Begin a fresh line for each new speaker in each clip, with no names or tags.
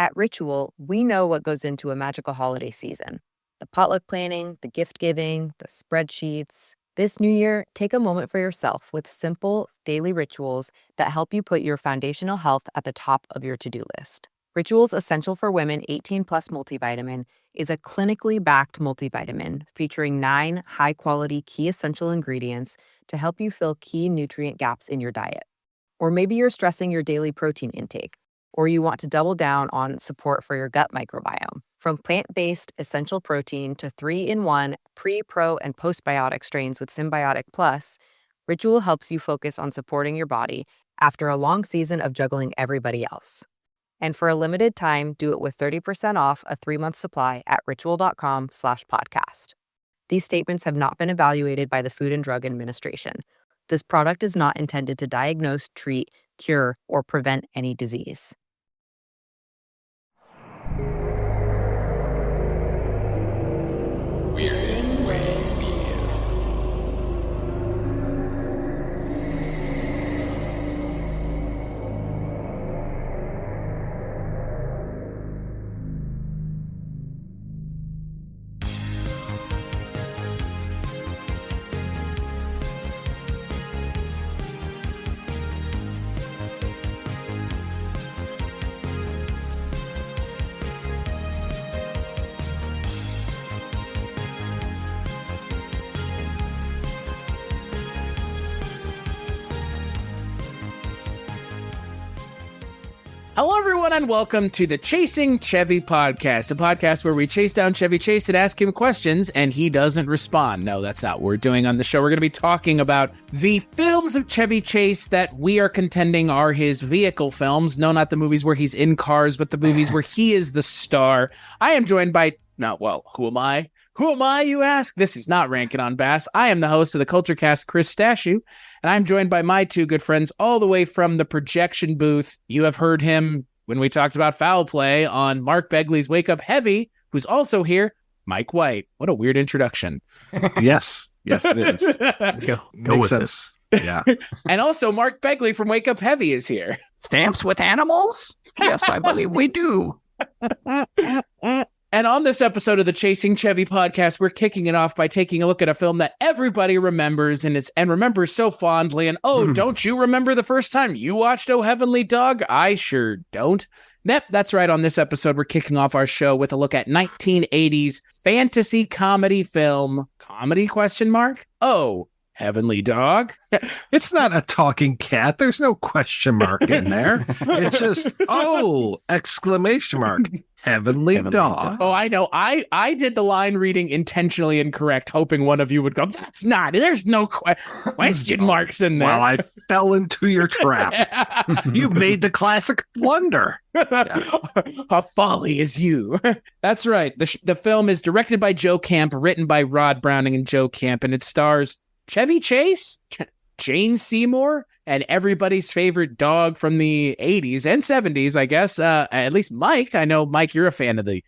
At Ritual, we know what goes into a magical holiday season. The potluck planning, the gift giving, the spreadsheets. This new year, take a moment for yourself with simple, daily rituals that help you put your foundational health at the top of your to-do list. Ritual's Essential for Women 18 Plus multivitamin is a clinically backed multivitamin featuring 9 high-quality key essential ingredients to help you fill key nutrient gaps in your diet. Or maybe you're stressing your daily protein intake, or you want to double down on support for your gut microbiome. From plant-based essential protein to 3-in-1 pre, pro, and postbiotic strains with Symbiotic Plus, Ritual helps you focus on supporting your body after a long season of juggling everybody else. And for a limited time, do it with 30% off a 3-month supply at ritual.com/podcast. These statements have not been evaluated by the Food and Drug Administration. This product is not intended to diagnose, treat, cure, or prevent any disease.
We're in Warren Beatty.
Hello, everyone, and welcome to the Chasing Chevy Podcast, a podcast where we chase down Chevy Chase and ask him questions, and he doesn't respond. No, that's not what we're doing on the show. We're going to be talking about the films of Chevy Chase that we are contending are his vehicle films. No, not the movies where he's in cars, but the movies where he is the star. I am joined by, who am I? Who am I, you ask? This is not Rankin on Bass. I am the host of the Kulturecast, Chris Stachiw, and I'm joined by my two good friends all the way from the projection booth. You have heard him when we talked about foul play on Mark Begley's Wake Up Heavy, who's also here, Mike White. What a weird introduction.
Yes, it is. Go with this. Yeah.
And also Mark Begley from Wake Up Heavy is here.
Stamps with animals? Yes, I believe we do.
And on this episode of the Chasing Chevy Podcast, we're kicking it off by taking a look at a film that everybody remembers and remembers so fondly. And don't you remember the first time you watched Oh Heavenly Dog? I sure don't. Yep, that's right. On this episode, we're kicking off our show with a look at 1980s fantasy comedy film. Comedy ? Oh, Heavenly Dog?
It's not a talking cat. There's no question mark in there. It's just, exclamation mark. Heavenly Dog.
Oh, I know. I did the line reading intentionally incorrect, hoping one of you would go, that's not. There's no question marks in there.
Well, I fell into your trap. You made the classic blunder.
A folly is you. That's right. The film is directed by Joe Camp, written by Rod Browning and Joe Camp, and it stars Chevy Chase, Jane Seymour, and everybody's favorite dog from the 80s and 70s, I guess. At least Mike. I know, Mike, you're a fan of the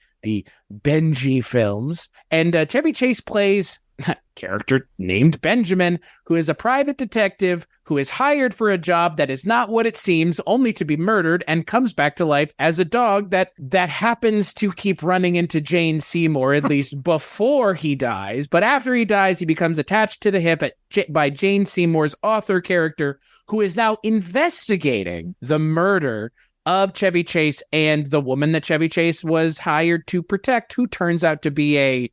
Benji films. And Chevy Chase plays a character named Benjamin, who is a private detective who is hired for a job that is not what it seems, only to be murdered, and comes back to life as a dog that happens to keep running into Jane Seymour, at least before he dies. But after he dies, he becomes attached to the hip by Jane Seymour's author character, who is now investigating the murder of Chevy Chase and the woman that Chevy Chase was hired to protect, who turns out to be a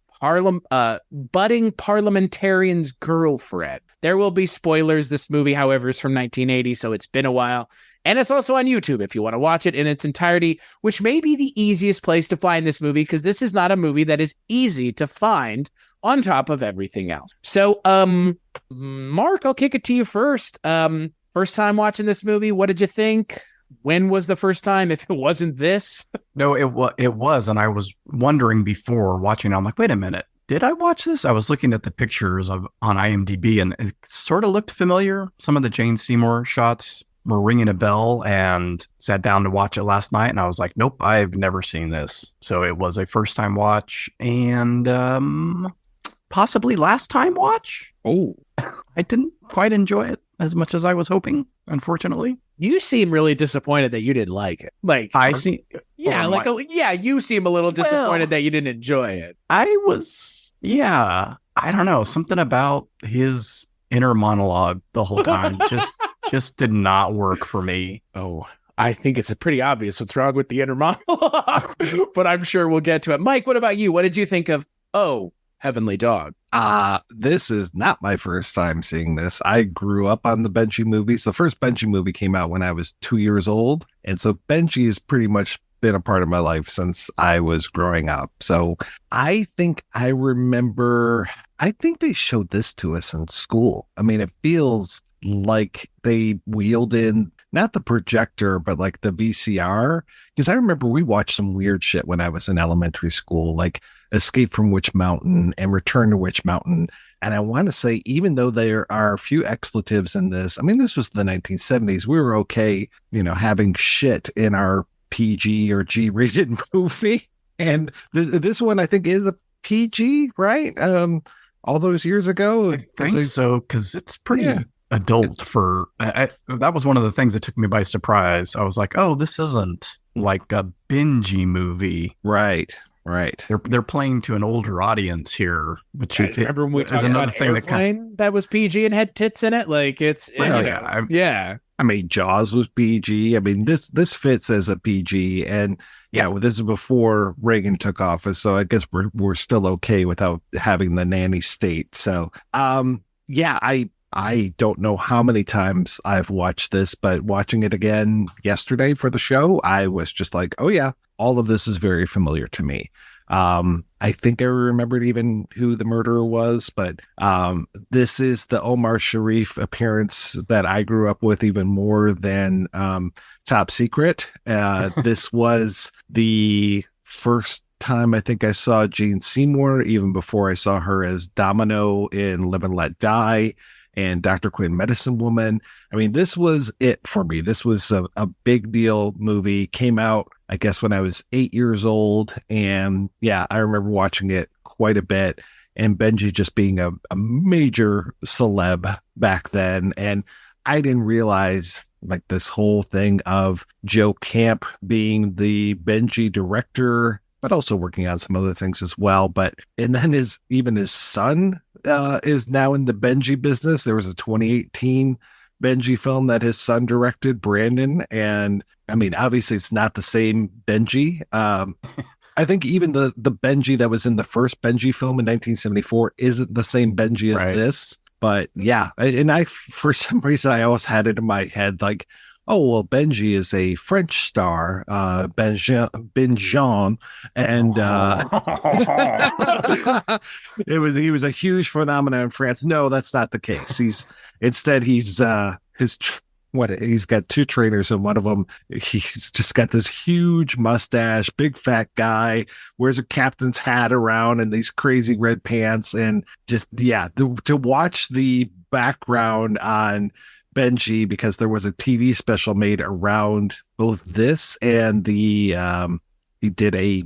budding parliamentarian's girlfriend. There will be spoilers. This movie, however, is from 1980, so it's been a while. And it's also on YouTube if you want to watch it in its entirety, which may be the easiest place to find this movie, because this is not a movie that is easy to find on top of everything else. So, Mark, I'll kick it to you first. First time watching this movie, what did you think? When was the first time, if it wasn't this?
No, it was, and I was wondering before watching, I'm like, wait a minute, did I watch this? I was looking at the pictures on IMDb, and it sort of looked familiar. Some of the Jane Seymour shots were ringing a bell, and sat down to watch it last night, and I was like, nope, I've never seen this. So it was a first-time watch, and possibly last-time watch.
Oh.
I didn't quite enjoy it as much as I was hoping. unfortunately.
You seem really disappointed that you didn't like it. Like
I see.
You seem a little disappointed that you didn't enjoy it.
I don't know. Something about his inner monologue the whole time just did not work for me.
Oh, I think it's pretty obvious what's wrong with the inner monologue, but I'm sure we'll get to it. Mike, what about you? What did you think of Heavenly Dog?
This is not my first time seeing this. I grew up on the Benji movies. The first Benji movie came out when I was 2 years old. And so Benji has pretty much been a part of my life since I was growing up. So I think they showed this to us in school. I mean, it feels like they wheeled in not the projector, but like the VCR. Because I remember we watched some weird shit when I was in elementary school, like Escape from Witch Mountain and Return to Witch Mountain. And I want to say, even though there are a few expletives in this, I mean, this was the 1970s. We were okay, having shit in our PG or G-rated movie. And this one, I think, is a PG, right? All those years ago.
I think so, because it's pretty adult for... that was one of the things that took me by surprise. I was like, oh, this isn't like a Benji movie.
Right.
They're playing to an older audience here, which
remember when we talked about Airplane that was PG and had tits in it? Like
I mean, Jaws was PG. I mean, this fits as a PG, and this is before Reagan took office, so I guess we're still okay without having the nanny state. So, I don't know how many times I've watched this, but watching it again yesterday for the show, I was just like, oh yeah, all of this is very familiar to me. I think I remembered even who the murderer was, but this is the Omar Sharif appearance that I grew up with even more than Top Secret. This was the first time I think I saw Jane Seymour, even before I saw her as Domino in Live and Let Die and Dr. Quinn, Medicine Woman. I mean, this was it for me. This was a big deal movie. Came out, I guess, when I was 8 years old. And I remember watching it quite a bit. And Benji just being a major celeb back then. And I didn't realize like this whole thing of Joe Camp being the Benji director, but also working on some other things as well. And then his son is now in the Benji business. There was a 2018 Benji film that his son directed, Brandon. And I mean, obviously it's not the same Benji. I think even the Benji that was in the first Benji film in 1974 isn't the same Benji as this. But and for some reason, I always had it in my head like, oh, well, Benji is a French star, Benjean, and he was a huge phenomenon in France. No, that's not the case. He's got two trainers, and one of them, he's just got this huge mustache, big fat guy, wears a captain's hat around and these crazy red pants, and just to watch the background on Benji, because there was a TV special made around both this and he did a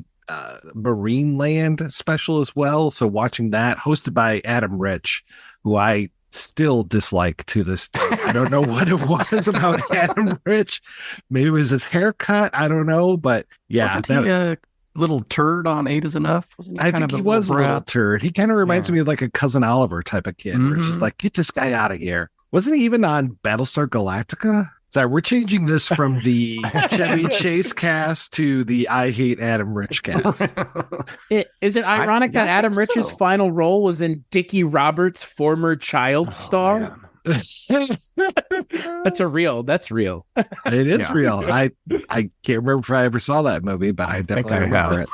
Marine Land special as well. So watching that, hosted by Adam Rich, who I still dislike to this day. I don't know what it was about Adam Rich. Maybe it was his haircut. I don't know, but
wasn't he a little turd on 8 is Enough?
I think he was a little turd. He kind of reminds me of like a Cousin Oliver type of kid, where it's just like, get this guy out of here. Wasn't he even on Battlestar Galactica? Sorry, we're changing this from the Chevy Chase cast to the I Hate Adam Rich cast.
Is it ironic that Adam Rich's final role was in Dickie Roberts' former child star? That's real.
It is real. I can't remember if I ever saw that movie, but I definitely remember it.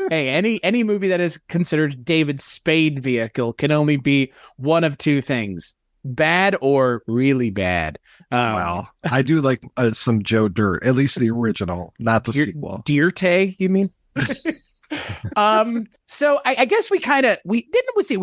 Hey, any movie that is considered David Spade vehicle can only be one of two things: bad or really bad.
Well, I do like some Joe Dirt, at least the original, not the sequel.
Dirte, you mean? So I guess we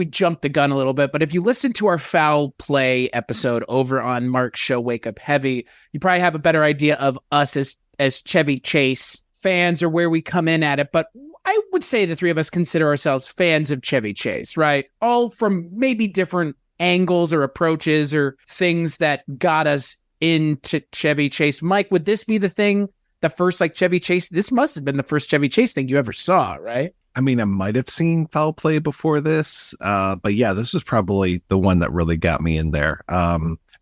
jumped the gun a little bit, but if you listen to our Foul Play episode over on Mark's show, Wake Up Heavy, you probably have a better idea of us as Chevy Chase fans or where we come in at it. But I would say the three of us consider ourselves fans of Chevy Chase, right? All from maybe different angles or approaches or things that got us into Chevy Chase. Mike, would this be the first like Chevy Chase? This must have been the first Chevy Chase thing you ever saw, right?
I mean, I might have seen Foul Play before this, but yeah, this was probably the one that really got me in there. I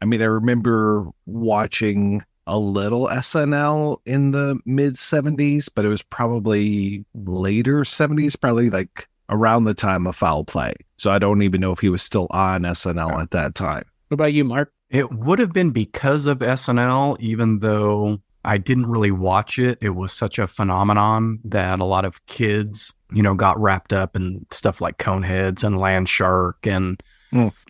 mean, I remember watching a little SNL in the mid 70s, but it was probably later 70s, probably like around the time of Foul Play. So I don't even know if he was still on SNL at that time.
What about you, Mark?
It would have been because of SNL, even though I didn't really watch it. It was such a phenomenon that a lot of kids, got wrapped up in stuff like Coneheads and Land Shark and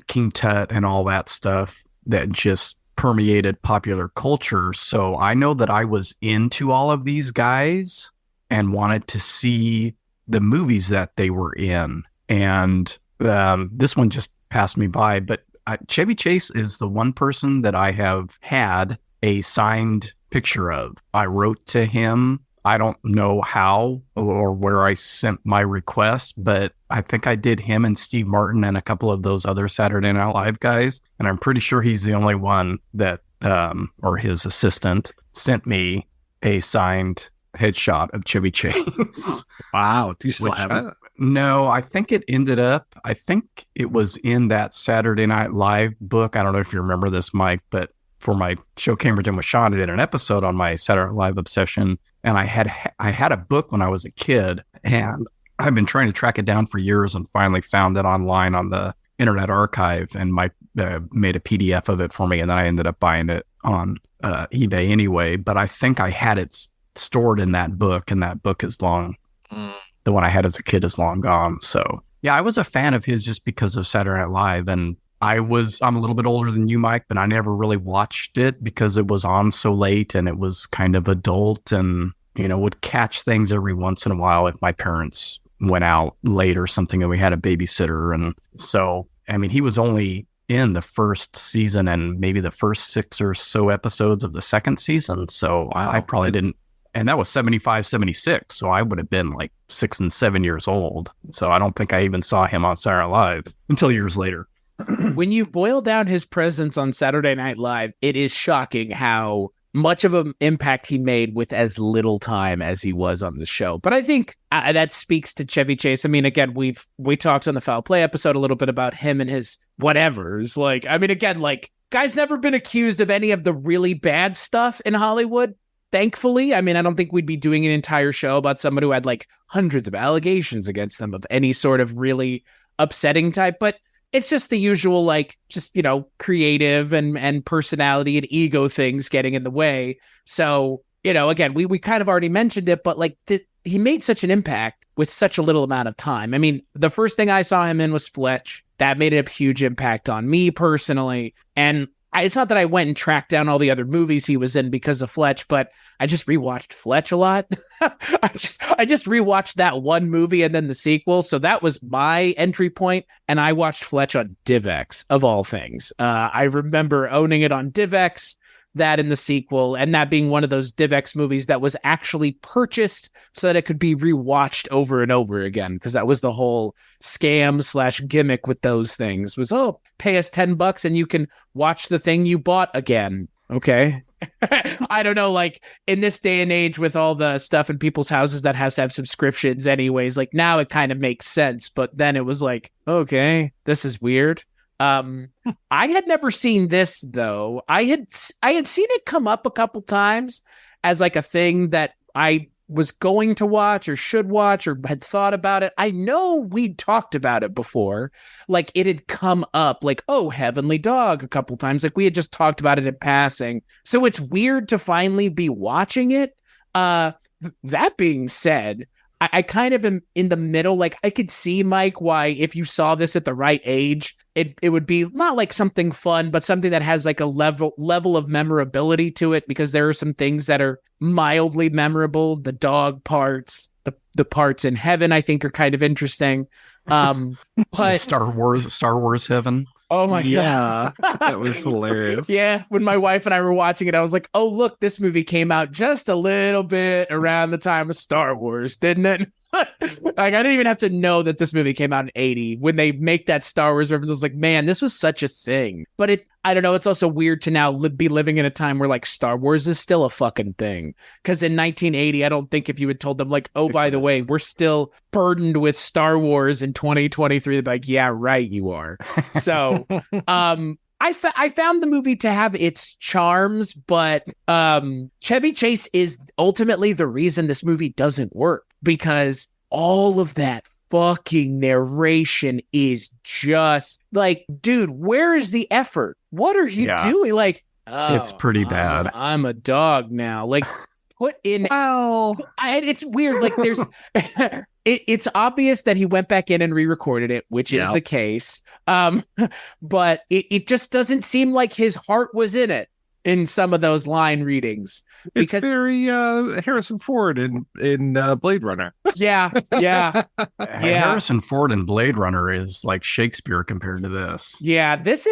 King Tut and all that stuff that just permeated popular culture. So I know that I was into all of these guys and wanted to see the movies that they were in. And this one just passed me by. But Chevy Chase is the one person that I have had a signed picture of. I wrote to him. I don't know how or where I sent my request, but I think I did him and Steve Martin and a couple of those other Saturday Night Live guys. And I'm pretty sure he's the only one that, or his assistant, sent me a signed headshot of Chevy Chase.
Wow. Do you still have it?
No, I think it was in that Saturday Night Live book. I don't know if you remember this, Mike, but for my show Cambridge and with Sean, I did an episode on my Saturday Night Live obsession. And I had a book when I was a kid, and I've been trying to track it down for years and finally found it online on the Internet Archive, and made a PDF of it for me. And then I ended up buying it on eBay anyway. But I think I had it stored in that book, and that book is long. The one I had as a kid is long gone. So yeah, I was a fan of his just because of Saturday Night Live. And I'm a little bit older than you, Mike, but I never really watched it because it was on so late and it was kind of adult and, would catch things every once in a while if my parents went out late or something and we had a babysitter. And so, I mean, he was only in the first season and maybe the first 6 or so episodes of the second season. So I probably didn't. And that was 75, 76. So I would have been like 6 and 7 years old. So I don't think I even saw him on Saturday Night Live until years later.
When you boil down his presence on Saturday Night Live, it is shocking how much of an impact he made with as little time as he was on the show. But I think that speaks to Chevy Chase. I mean, again, we talked on the Foul Play episode a little bit about him and his whatevers. Like, I mean, again, like, guy's never been accused of any of the really bad stuff in Hollywood. Thankfully, I mean, I don't think we'd be doing an entire show about someone who had like hundreds of allegations against them of any sort of really upsetting type, but it's just the usual, like, just, creative and personality and ego things getting in the way. So, again, we kind of already mentioned it, but like he made such an impact with such a little amount of time. I mean, the first thing I saw him in was Fletch. That made a huge impact on me personally. And it's not that I went and tracked down all the other movies he was in because of Fletch, but I just rewatched Fletch a lot. I just rewatched that one movie and then the sequel. So that was my entry point. And I watched Fletch on DivX of all things. I remember owning it on DivX, that in the sequel, and that being one of those DivX movies that was actually purchased so that it could be rewatched over and over again. Because that was the whole scam / gimmick with those things was, pay us $10 and you can watch the thing you bought again. Okay. I don't know, like in this day and age with all the stuff in people's houses that has to have subscriptions anyways, like now it kind of makes sense. But then it was like, okay, this is weird. I had never seen this though. I had seen it come up a couple times as like a thing that I was going to watch or should watch or had thought about it. I know we'd talked about it before. Like it had come up like, Heavenly Dog a couple times. Like we had just talked about it in passing. So it's weird to finally be watching it. That being said, I kind of am in the middle. Like I could see, Mike, why if you saw this at the right age, it would be not like something fun, but something that has like a level of memorability to it, because there are some things that are mildly memorable. The dog parts, the parts in heaven, I think are kind of interesting. But
Star Wars heaven.
Oh my
God.
God.
That was hilarious.
Yeah. When my wife and I were watching it, I was like, look, this movie came out just a little bit around the time of Star Wars, didn't it? Like, I didn't even have to know that this movie came out in 80 when they make that Star Wars reference. I was like, man, this was such a thing. But I don't know. It's also weird to now be living in a time where like Star Wars is still a fucking thing. Because in 1980, I don't think if you had told them like, oh, by the way, we're still burdened with Star Wars in 2023, they'd be like, yeah, right, you are. So, I found the movie to have its charms, but Chevy Chase is ultimately the reason this movie doesn't work, because all of that fucking narration is just like, dude, where is the effort? What are you doing? Like,
it's pretty bad.
I'm a dog now. Like, put in. Oh, it's weird. Like, there's. It's obvious that he went back in and re-recorded it, which is the case. But it just doesn't seem like his heart was in it in some of those line readings.
It's very Harrison Ford in Blade Runner.
Yeah.
Harrison Ford in Blade Runner is like Shakespeare compared to this.
Yeah, this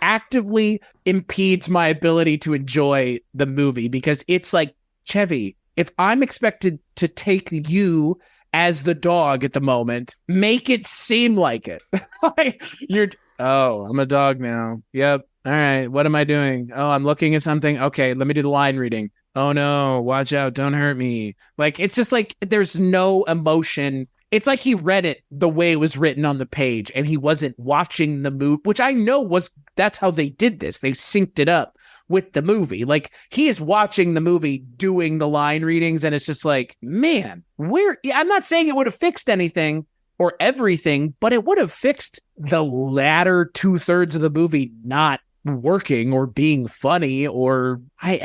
actively impedes my ability to enjoy the movie, because it's like, Chevy, if I'm expected to take you as the dog at the moment, make it seem like it. I'm a dog now. Yep. All right. What am I doing? Oh, I'm looking at something. Okay, let me do the line reading. Oh no, watch out. Don't hurt me. Like, it's just like, there's no emotion. It's like he read it the way it was written on the page and he wasn't watching the movie, which I know that's how they did this. They synced it up with the movie. Like, he is watching the movie doing the line readings, and it's just like, man, I'm not saying it would have fixed anything or everything, but it would have fixed the latter 2/3 of the movie not working or being funny or I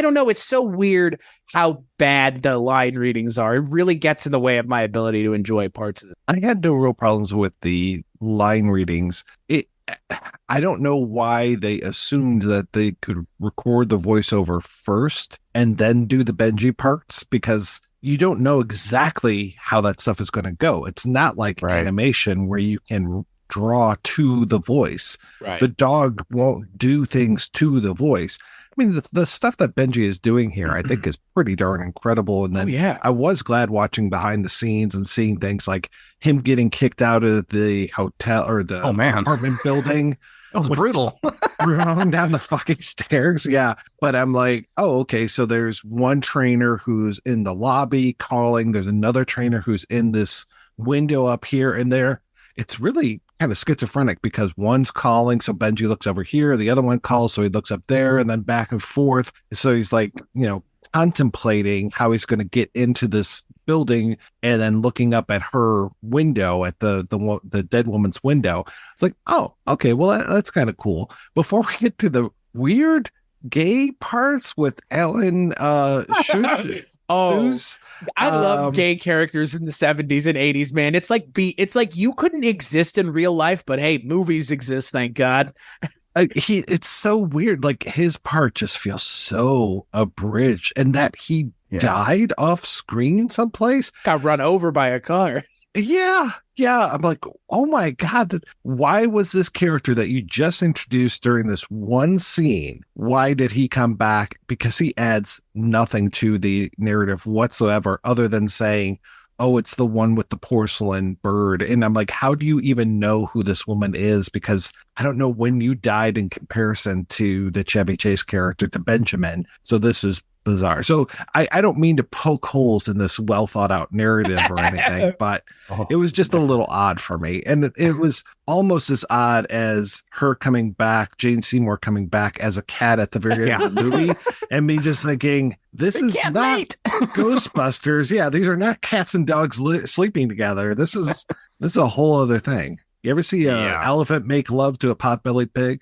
don't know. It's so weird how bad the line readings are. It really gets in the way of my ability to enjoy parts of this.
I had no real problems with the line readings. I don't know why they assumed that they could record the voiceover first and then do the Benji parts, because you don't know exactly how that stuff is going to go. It's not like animation where you can draw to the voice. Right. The dog won't do things to the voice. I mean, the stuff that Benji is doing here, I think, is pretty darn incredible. And then I was glad watching behind the scenes and seeing things like him getting kicked out of the hotel or the apartment building.
That was brutal.
Running down the fucking stairs. Yeah. But I'm like, oh, okay. So there's one trainer who's in the lobby calling. There's another trainer who's in this window up here and there. It's really kind of schizophrenic, because one's calling, so Benji looks over here, the other one calls, so he looks up there, and then back and forth. So he's like, contemplating how he's going to get into this building, and then looking up at her window, at the dead woman's window. It's like, oh, okay, well, that's kind of cool. Before we get to the weird gay parts with Ellen Shush.
I love gay characters in the 70s and 80s, man. It's like you couldn't exist in real life, but hey, movies exist, thank God.
It's so weird. Like, his part just feels so abridged, and that he died off screen someplace.
Got run over by a car.
Yeah. I'm like, oh my God, why was this character that you just introduced during this one scene, why did he come back? Because he adds nothing to the narrative whatsoever, other than saying, oh, it's the one with the porcelain bird. And I'm like, how do you even know who this woman is? Because I don't know when you died in comparison to the Chevy Chase character, to Benjamin. So this is bizarre. So I don't mean to poke holes in this well thought out narrative or anything, but it was just a little odd for me. And it was almost as odd as her coming back, Jane Seymour coming back as a cat at the very end of the movie, and me just thinking, this is not Ghostbusters. Yeah, these are not cats and dogs sleeping together. This is a whole other thing. You ever see an elephant make love to a potbelly pig?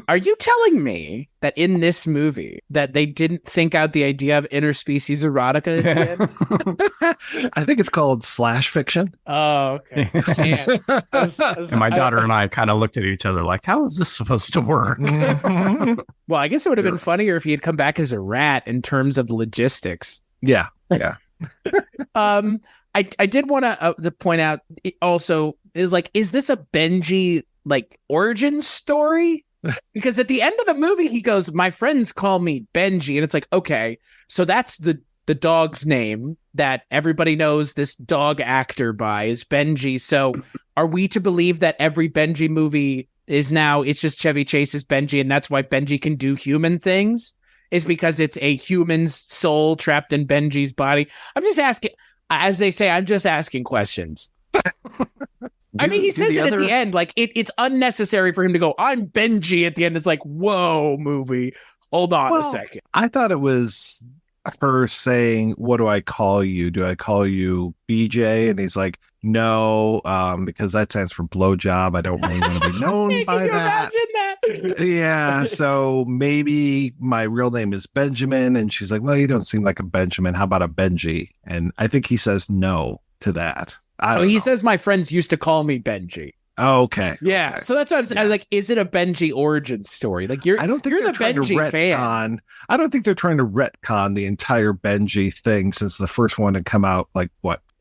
Are you telling me that in this movie that they didn't think out the idea of interspecies erotica again?
I think it's called slash fiction.
Oh, okay.
And my daughter and I kind of looked at each other like, how is this supposed to work?
Well, I guess it would have been funnier if he had come back as a rat in terms of logistics.
Yeah.
I did want to point out also, is this a Benji origin story? Because at the end of the movie he goes, my friends call me Benji, and it's like, okay, so that's the the dog's name that everybody knows this dog actor by is Benji. So are we to believe that every Benji movie is now, it's just Chevy Chase's Benji, and that's why Benji can do human things? Is because it's a human's soul trapped in Benji's body? I'm just asking, as they say, I'm just asking questions. I mean, he says it at the end, like it's unnecessary for him to go, I'm Benji at the end. It's like, whoa, movie. Hold on a second.
I thought it was her saying, what do I call you? Do I call you BJ? And he's like, no, because that stands for blowjob. I don't really want to be known by that. Yeah, so maybe my real name is Benjamin. And she's like, well, you don't seem like a Benjamin. How about a Benji? And I think he says no to that.
He says my friends used to call me Benji.
Oh, okay.
Yeah.
Okay.
So that's what I'm saying. Yeah. Like, is it a Benji origin story? Like I don't think you're the Benji fan.
I don't think they're trying to retcon the entire Benji thing since the first one had come out like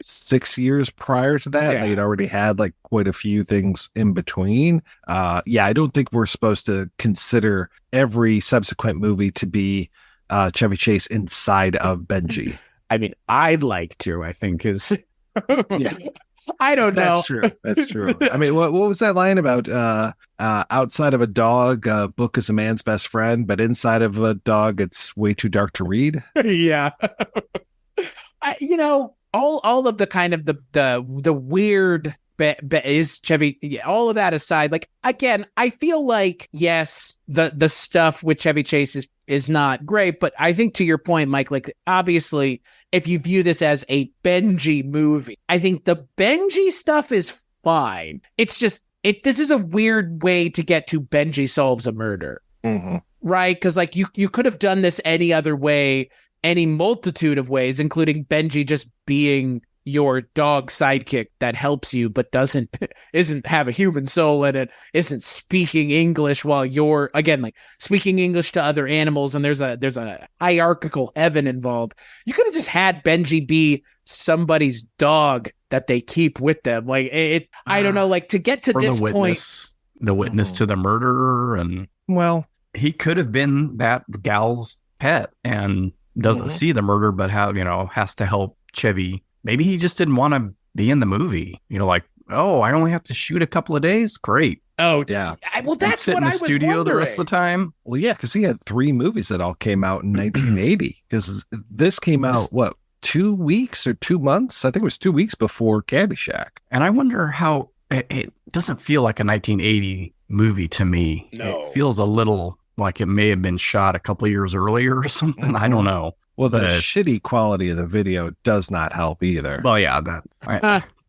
6 years prior to that. Yeah. They'd already had like quite a few things in between. I don't think we're supposed to consider every subsequent movie to be Chevy Chase inside of Benji.
I mean, I'd like to, I think is
yeah.
I don't know.
That's true. I mean, what was that line about? Outside of a dog, a book is a man's best friend, but inside of a dog, it's way too dark to read.
Yeah. All of the kind of the weird is Chevy. All of that aside, like again, I feel like yes, the stuff with Chevy Chase is not great, but I think to your point, Mike, like obviously, if you view this as a Benji movie, I think the Benji stuff is fine. It's just this is a weird way to get to Benji solves a murder, right? Because like you could have done this any other way, any multitude of ways, including Benji just being your dog sidekick that helps you but isn't have a human soul in it, isn't speaking English while you're again like speaking English to other animals, and there's a hierarchical heaven involved. You could have just had Benji be somebody's dog that they keep with them. Like I don't know, like to get to this point,
the witness to the murder, and
well,
he could have been that gal's pet and doesn't see the murder, but has to help Chevy. Maybe he just didn't want to be in the movie. Like, oh, I only have to shoot a couple of days. Great.
Oh,
yeah.
Well, that's what I was wondering. Sit in the studio
the rest of the time.
Well, yeah, because he had 3 movies that all came out in 1980. Because this came out, 2 weeks or 2 months? I think it was 2 weeks before Caddyshack.
And I wonder how it doesn't feel like a 1980 movie to me. No. It feels a little like it may have been shot a couple of years earlier or something. I don't know.
Well, the shitty quality of the video does not help either.
Well, yeah,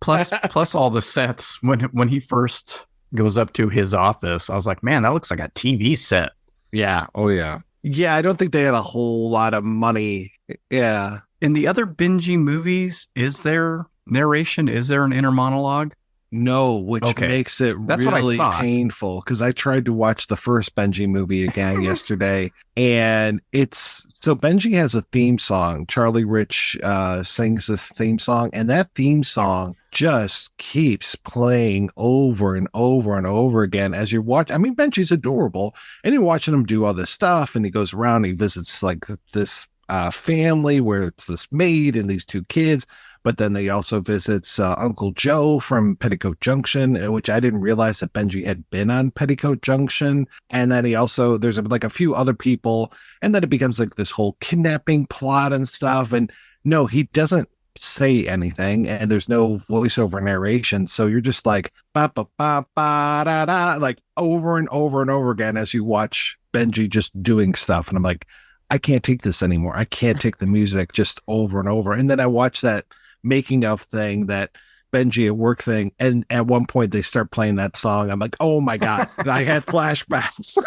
plus all the sets when he first goes up to his office, I was like, man, that looks like a TV set.
Yeah. Oh, yeah. Yeah, I don't think they had a whole lot of money. Yeah.
In the other Benji movies, is there narration? Is there an inner monologue?
No, which makes it really painful because I tried to watch the first Benji movie again yesterday, and Benji has a theme song. Charlie Rich sings the theme song, and that theme song just keeps playing over and over and over again as you're watching. I mean, Benji's adorable, and you're watching him do all this stuff, and he goes around, he visits like this family where it's this maid and these 2 kids. But then they also visits Uncle Joe from Petticoat Junction, which I didn't realize that Benji had been on Petticoat Junction. And then there's like a few other people. And then it becomes like this whole kidnapping plot and stuff. And no, he doesn't say anything. And there's no voiceover narration. So you're just like, ba ba ba ba da da, like over and over and over again as you watch Benji just doing stuff. And I'm like, I can't take this anymore. I can't take the music just over and over. And then I watch that making of thing, that Benji at work thing, and at one point they start playing that song. I'm like, oh my god, I had flashbacks.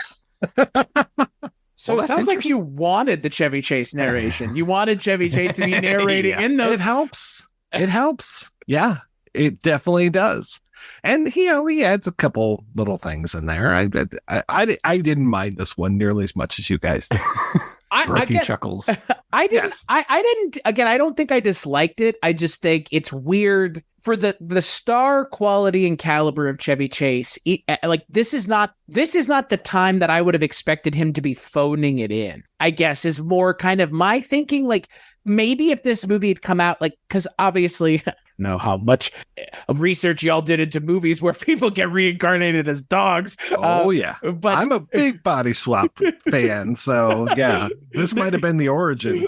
So it sounds like you wanted the Chevy Chase narration. You wanted Chevy Chase to be narrating in those.
It helps. Yeah, it definitely does. And he adds a couple little things in there. I didn't mind this one nearly as much as you guys did.
Chuckles.
I didn't. Yes. I didn't. Again, I don't think I disliked it. I just think it's weird for the star quality and caliber of Chevy Chase. Like this is not the time that I would have expected him to be phoning it in. I guess is more kind of my thinking. Like maybe if this movie had come out, like, because obviously, I don't know how much of research y'all did into movies where people get reincarnated as dogs.
Oh, yeah.
But
I'm a big body swap fan. So, yeah, this might have been the origin.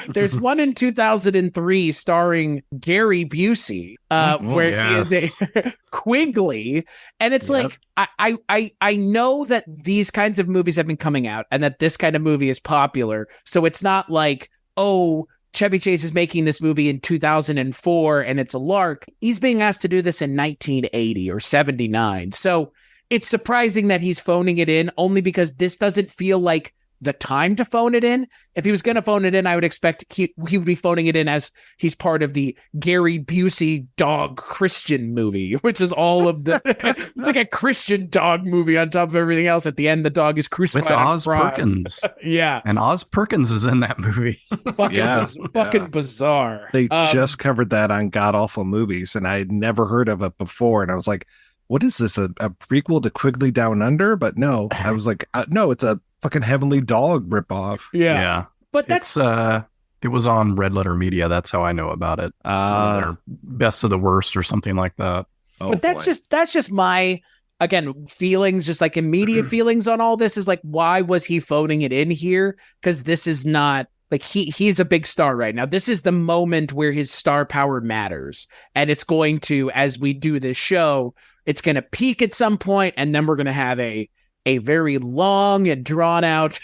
there's one in 2003 starring Gary Busey, where he is a Quigley. And it's like, I know that these kinds of movies have been coming out and that this kind of movie is popular. So it's not like, oh, Chevy Chase is making this movie in 2004 and it's a lark. He's being asked to do this in 1980 or 79. So it's surprising that he's phoning it in, only because this doesn't feel like the time to phone it in. If he was going to phone it in, I would expect he would be phoning it in as he's part of the Gary Busey dog Christian movie, which is all of the, it's like a Christian dog movie on top of everything else. At the end, the dog is crucified
with
on a
Oz
cross.
Perkins.
Yeah.
And Oz Perkins is in that movie.
Fucking bizarre.
They just covered that on God Awful Movies, and I had never heard of it before. And I was like, what is this? A prequel to Quigley Down Under? But no, I was like, no, it's a fucking Heavenly Dog ripoff.
Yeah. But that's
it was on Red Letter Media. That's how I know about it. Their Best of the Worst or something like that.
But that's just my, again, feelings, just like immediate feelings on all this is like, why was he phoning it in here? Because this is not like he's a big star right now. This is the moment where his star power matters. And it's going to, as we do this show, it's going to peak at some point, and then we're going to have a very long and drawn out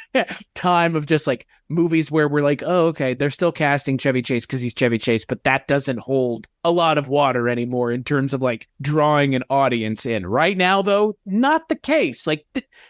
time of just like movies where we're like, oh, okay, they're still casting Chevy Chase because he's Chevy Chase, but that doesn't hold a lot of water anymore in terms of like drawing an audience in. Right now, though, not the case. Like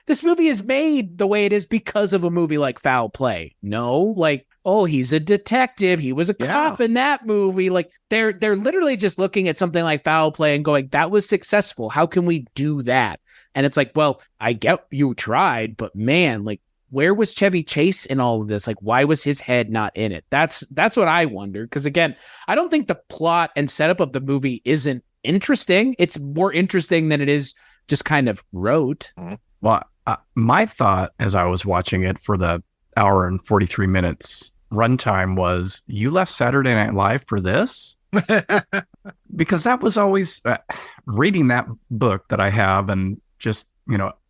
this movie is made the way it is because of a movie like Foul Play. No, like, oh, he's a detective. He was a cop in that movie. Like they're literally just looking at something like Foul Play and going, that was successful. How can we do that? And it's like, well, I get you tried, but man, like, where was Chevy Chase in all of this? Like, why was his head not in it? That's what I wonder. Because again, I don't think the plot and setup of the movie isn't interesting. It's more interesting than it is just kind of rote.
Well, my thought as I was watching it for the hour and 43 minutes runtime was, you left Saturday Night Live for this? Because that was always reading that book that I have, and just,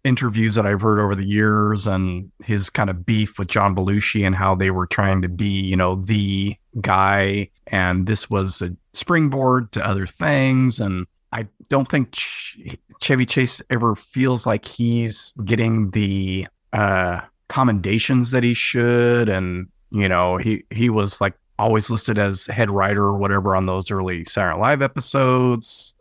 interviews that I've heard over the years, and his kind of beef with John Belushi and how they were trying to be, the guy, and this was a springboard to other things. And I don't think Chevy Chase ever feels like he's getting the commendations that he should. And, he was like always listed as head writer or whatever on those early Saturday Night Live episodes,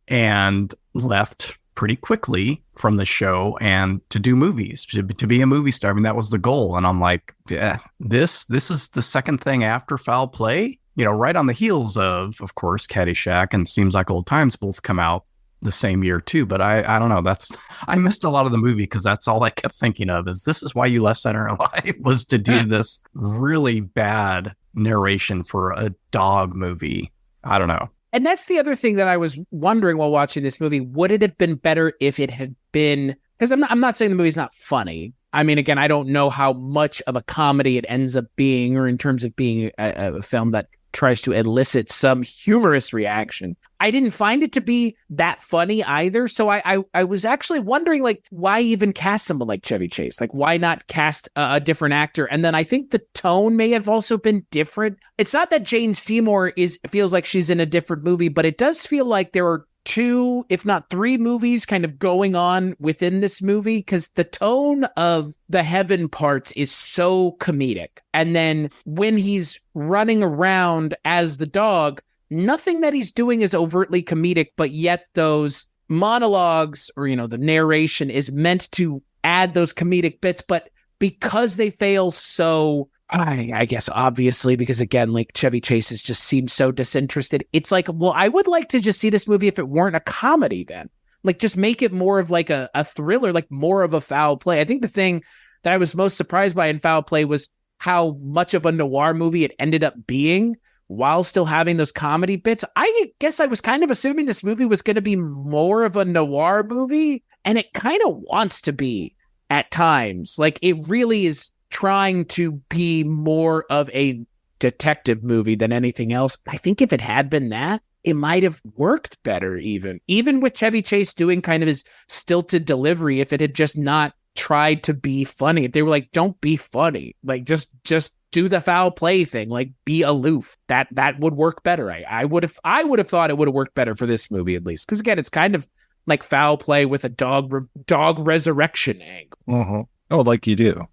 and left pretty quickly from the show and to do movies, to be a movie star. I mean, that was the goal. And I'm like, yeah, this is the second thing after Foul Play, right on the heels of course, Caddyshack and Seems Like Old Times both come out the same year too. But I don't know. I missed a lot of the movie because that's all I kept thinking of is, this is why you left Saturday Night Live, was to do this really bad narration for a dog movie. I don't know.
And that's the other thing that I was wondering while watching this movie. Would it have been better if it had been, because I'm not saying the movie's not funny. I mean, again, I don't know how much of a comedy it ends up being, or in terms of being a film that tries to elicit some humorous reaction. I didn't find it to be that funny either. So I was actually wondering, like, why even cast someone like Chevy Chase? Like, why not cast a different actor? And then I think the tone may have also been different. It's not that Jane Seymour feels like she's in a different movie, but it does feel like there are two, if not three movies kind of going on within this movie, because the tone of the heaven parts is so comedic. And then when he's running around as the dog, nothing that he's doing is overtly comedic, but yet those monologues, or, the narration is meant to add those comedic bits. But because they fail so, I guess, obviously, because again, like, Chevy Chase just seems so disinterested. It's like, well, I would like to just see this movie if it weren't a comedy then. Like, just make it more of like a thriller, like more of a Foul Play. I think the thing that I was most surprised by in Foul Play was how much of a noir movie it ended up being while still having those comedy bits. I guess I was kind of assuming this movie was going to be more of a noir movie, and it kind of wants to be at times. Like, it really is trying to be more of a detective movie than anything else. I think if it had been that, it might have worked better even with Chevy Chase doing kind of his stilted delivery. If it had just not tried to be funny, if they were like, don't be funny, like just do the foul play thing, like be aloof, that would work better. I would have thought it would have worked better for this movie, at least, because again, it's kind of like foul play with a dog resurrection angle.
Uh-huh. Oh, like you do.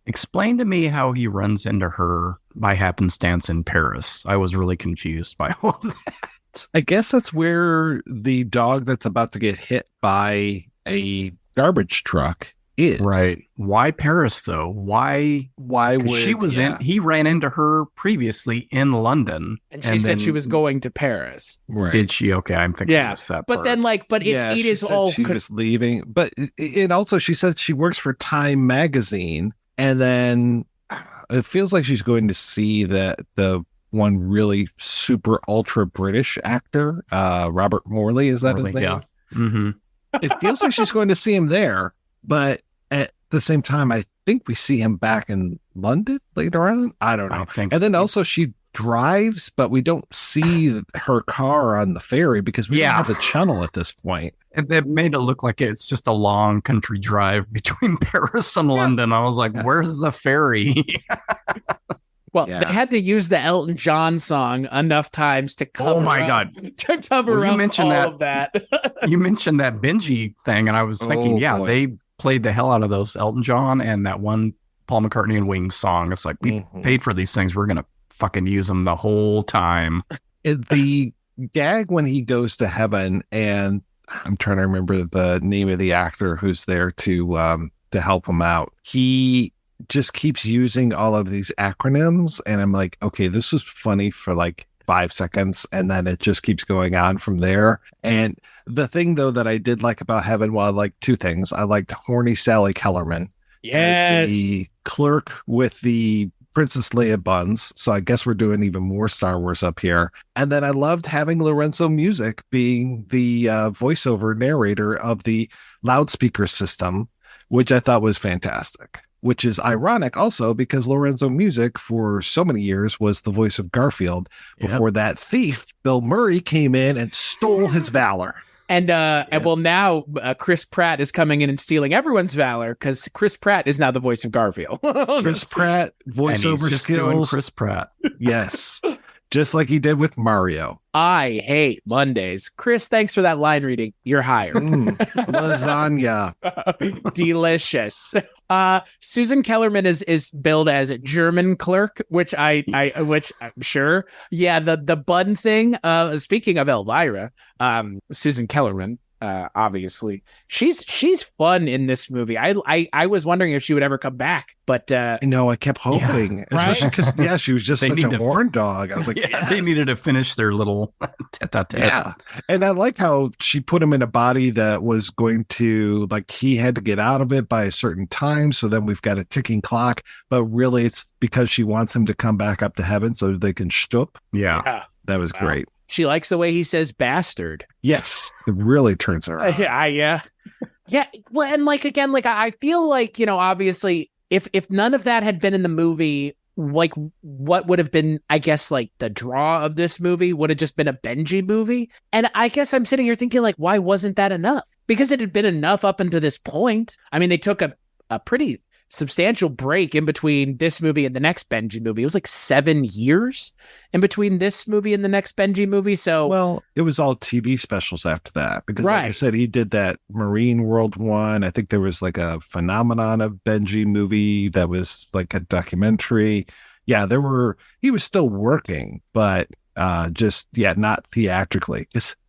Explain to me how he runs into her by happenstance in Paris. I was really confused by all of that.
I guess that's where the dog that's about to get hit by a garbage truck is.
Right. Why Paris though? Why would he ran into her previously in London,
and she said she was going to Paris.
Right.
Did she? Okay, I'm thinking
yes,
that
but
part.
then it is all
she was leaving, but it also, she said she works for Time magazine, and then it feels like she's going to see the one really super ultra British actor, Robert Morley, is that his name?
Yeah. Mm-hmm.
It feels like she's going to see him there, but at the same time, I think we see him back in London later on. I don't know.
I think
and then
so.
also she drives, but we don't see her car on the ferry because we don't have the channel at this point.
And they made it look like it's just a long country drive between Paris and London. I was like, where's the ferry?
Well, they had to use the Elton John song enough times to cover.
Oh my God!
To cover
Well,
up all of that.
You mentioned that Benji thing, and I was thinking, they played the hell out of those Elton John and that one Paul McCartney and Wings song. It's like, we paid for these things. We're gonna fucking use them the whole time.
The gag when he goes to heaven, and I'm trying to remember the name of the actor who's there to help him out. He just keeps using all of these acronyms, and I'm like, okay, this is funny for like 5 seconds, and then it just keeps going on from there. And the thing though that I did like about Heaven, well, I liked two things. I liked horny Sally Kellerman, as the clerk with the Princess Leia buns. So I guess we're doing even more Star Wars up here. And then I loved having Lorenzo Music being the voiceover narrator of the loudspeaker system, which I thought was fantastic. Which is ironic also because Lorenzo Music for so many years was the voice of Garfield before that thief, Bill Murray, came in and stole his valor.
And well, now Chris Pratt is coming in and stealing everyone's valor because Chris Pratt is now the voice of Garfield.
Chris Pratt, voiceover skills.
Chris Pratt.
Yes. Just like he did with Mario.
I hate Mondays. Chris, thanks for that line reading. You're hired.
Lasagna.
Delicious. Susan Kellerman is billed as a German clerk, which which I'm sure. Yeah, the bun thing. Speaking of Elvira, Susan Kellerman, obviously she's fun in this movie. I was wondering if she would ever come back, but
no, I kept hoping, especially because she was just such a horn dog. I was like,
they needed to finish their little tete-a-tete.
Yeah, and I liked how she put him in a body that was going to, like, he had to get out of it by a certain time. So then we've got a ticking clock, but really it's because she wants him to come back up to heaven so they can shtup.
Yeah,
that was great.
She likes the way he says bastard.
Yes, it really turns her on.
Yeah. Well, and I feel like, obviously, if none of that had been in the movie, like, what would have been, I guess, like, the draw of this movie would have just been a Benji movie. And I guess I'm sitting here thinking, like, why wasn't that enough? Because it had been enough up until this point. I mean, they took a pretty substantial break in between this movie and the next Benji movie. It was like 7 years in between this movie and the next Benji movie. So,
well, it was all TV specials after that because, like I said, he did that Marine World one. I think there was like a Phenomenon of Benji movie that was like a documentary. Yeah, he was still working, but not theatrically.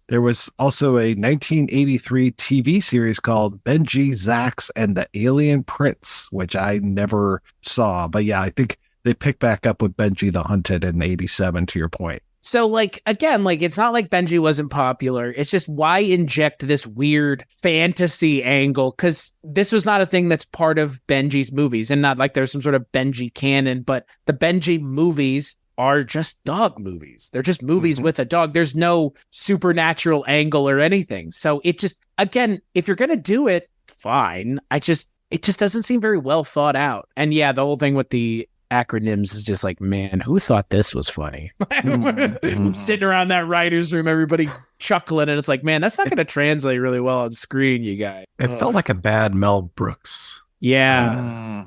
There was also a 1983 TV series called Benji, Zax, and the Alien Prince, which I never saw. But yeah, I think they picked back up with Benji the Hunted in 87, to your point.
So, like, again, like, it's not like Benji wasn't popular. It's just, why inject this weird fantasy angle? Because this was not a thing that's part of Benji's movies, and not like there's some sort of Benji canon, but the Benji movies are just dog movies. They're just movies with a dog. There's no supernatural angle or anything. So it just, again, if you're going to do it, fine. It just doesn't seem very well thought out. And yeah, the whole thing with the acronyms is just like, man, who thought this was funny?
Mhm.
Sitting around that writer's room, everybody chuckling, and it's like, man, that's not going to translate really well on screen, you guys.
It felt like a bad Mel Brooks
Yeah,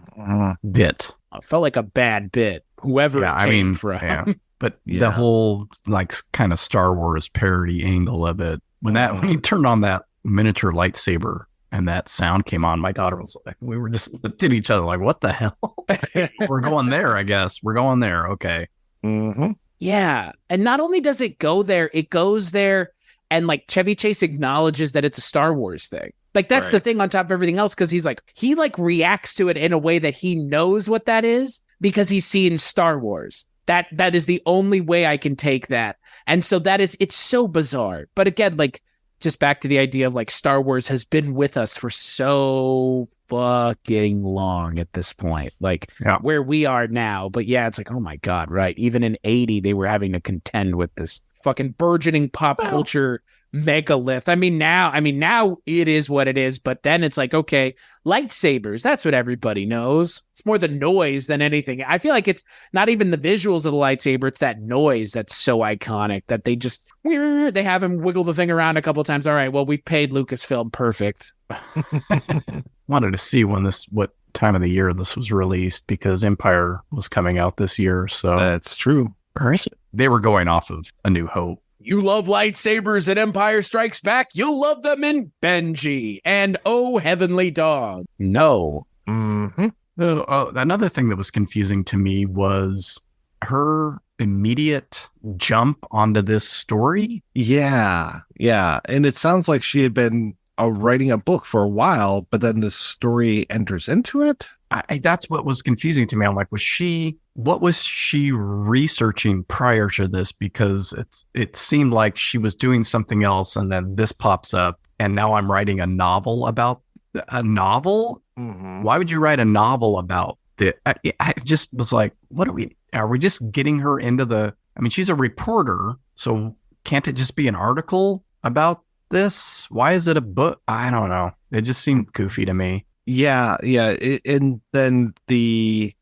bit.
it felt like a bad bit. Whoever
Yeah,
it
I
came
mean,
from.
yeah. But
Yeah.
the whole like kind of Star Wars parody angle of it, when he turned on that miniature lightsaber and that sound came on, my daughter was like, we were just looked at each other like, what the hell? We're going there, I guess. We're going there. Okay.
Mhm.
Yeah. And not only does it go there, it goes there and like Chevy Chase acknowledges that it's a Star Wars thing. Like that's the
Right.
thing on top of everything else, because he reacts to it in a way that he knows what that is because he's seen Star Wars. That is the only way I can take that. And so it's so bizarre. But again, like just back to the idea of like Star Wars has been with us for so fucking long at this point, like where we are now. But yeah, it's like, oh my God, right. Even in 80, they were having to contend with this fucking burgeoning pop culture megalith. I mean, now it is what it is, but then it's like, okay, lightsabers, that's what everybody knows. It's more the noise than anything. I feel like it's not even the visuals of the lightsaber, it's that noise that's so iconic that they have him wiggle the thing around a couple of times. All right, well, we've paid Lucasfilm. Perfect.
Wanted to see what time of the year this was released because Empire was coming out this year. So
That's true.
or is it? They were going off of A New Hope.
You love lightsabers in Empire Strikes Back. You'll love them in Benji and Oh Heavenly Dog. No.
Mhm.
Another thing that was confusing to me was her immediate jump onto this story.
Yeah. And it sounds like she had been writing a book for a while, but then the story enters into it.
That's what was confusing to me. I'm like, what was she researching prior to this? Because it seemed like she was doing something else, and then this pops up, and now I'm writing a novel about a novel.
Mhm.
Why would you write a novel about the? I just was like, are we just getting her into the? I mean, she's a reporter, so can't it just be an article about this? Why is it a book? I don't know. It just seemed goofy to me.
Yeah. And then the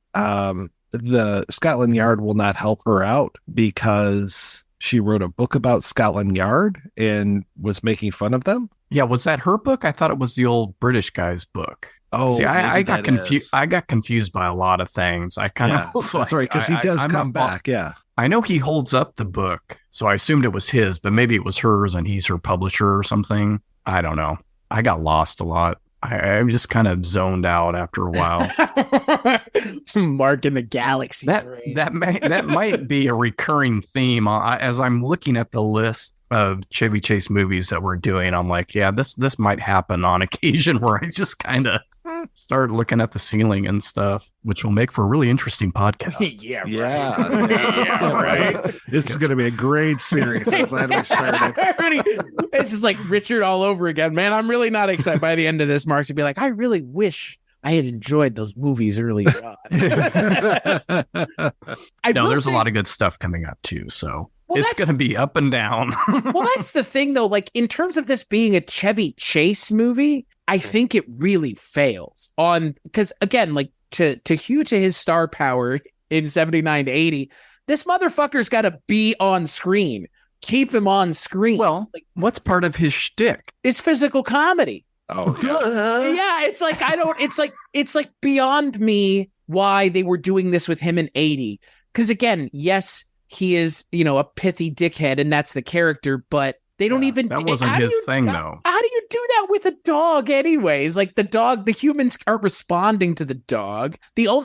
Scotland Yard will not help her out because she wrote a book about Scotland Yard and was making fun of them.
Yeah, was that her book? I thought it was the old British guy's book.
Oh,
see, I
maybe
got
that
confused.
is.
I got confused by a lot of things. I kind
Yeah,
of was
that's
like,
right, because he does
I'm
come
not
back. Yeah.
I know he holds up the book, so I assumed it was his, but maybe it was hers and he's her publisher or something. I don't know. I got lost a lot. I'm just kind of zoned out after a while.
Mark in the galaxy.
That might be a recurring theme as I'm looking at the list of Chevy Chase movies that we're doing. I'm like, yeah, this might happen on occasion where I just kind of start looking at the ceiling and stuff, which will make for a really interesting podcast.
Yeah, right.
Yeah,
right.
It's going to be a great series. I'm glad we started.
It's just like Richard all over again, man. I'm really not excited. By the end of this, Mark's gonna be like, I really wish I had enjoyed those movies earlier on.
There's a lot of good stuff coming up too, so it's going to be up and down.
Well, that's the thing, though. Like, in terms of this being a Chevy Chase movie, I think it really fails because again, like to his star power in 79 to 80, this motherfucker's got to be on screen. Keep him on screen.
Well, like, what's part of his shtick?
Is physical comedy.
Oh, yeah.
Yeah, it's like it's like beyond me why they were doing this with him in 80. Because again, yes, he is, a pithy dickhead, and that's the character, but they don't even.
That wasn't his thing, though.
How do you do that with a dog, anyways? Like the humans are responding to the dog.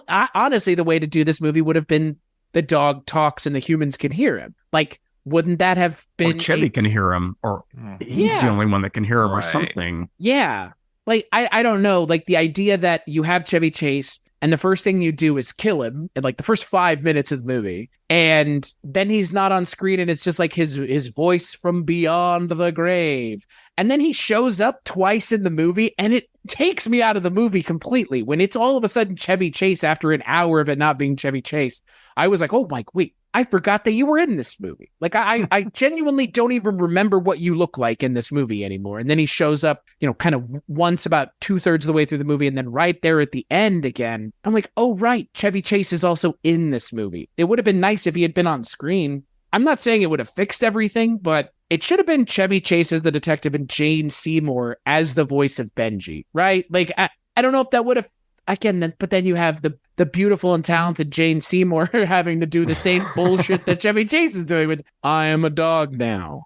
Honestly, the way to do this movie would have been the dog talks and the humans can hear him. Like, wouldn't that have been?
Or Chevy can hear him, or he's the only one that can hear him, or something.
Yeah, like I don't know. Like the idea that you have Chevy Chase, and the first thing you do is kill him in like the first 5 minutes of the movie, and then he's not on screen, and it's just like his voice from beyond the grave, and then he shows up twice in the movie, and it takes me out of the movie completely when it's all of a sudden Chevy Chase after an hour of it not being Chevy Chase. I was like, oh my, wait, I forgot that you were in this movie. Like, I genuinely don't even remember what you look like in this movie anymore. And then he shows up, kind of once about 2/3 of the way through the movie. And then right there at the end again, I'm like, oh, right. Chevy Chase is also in this movie. It would have been nice if he had been on screen. I'm not saying it would have fixed everything, but it should have been Chevy Chase as the detective and Jane Seymour as the voice of Benji, right? Like, I don't know if that would have, again, but then you have the beautiful and talented Jane Seymour having to do the same bullshit that Chevy Chase is doing with, I am a dog now.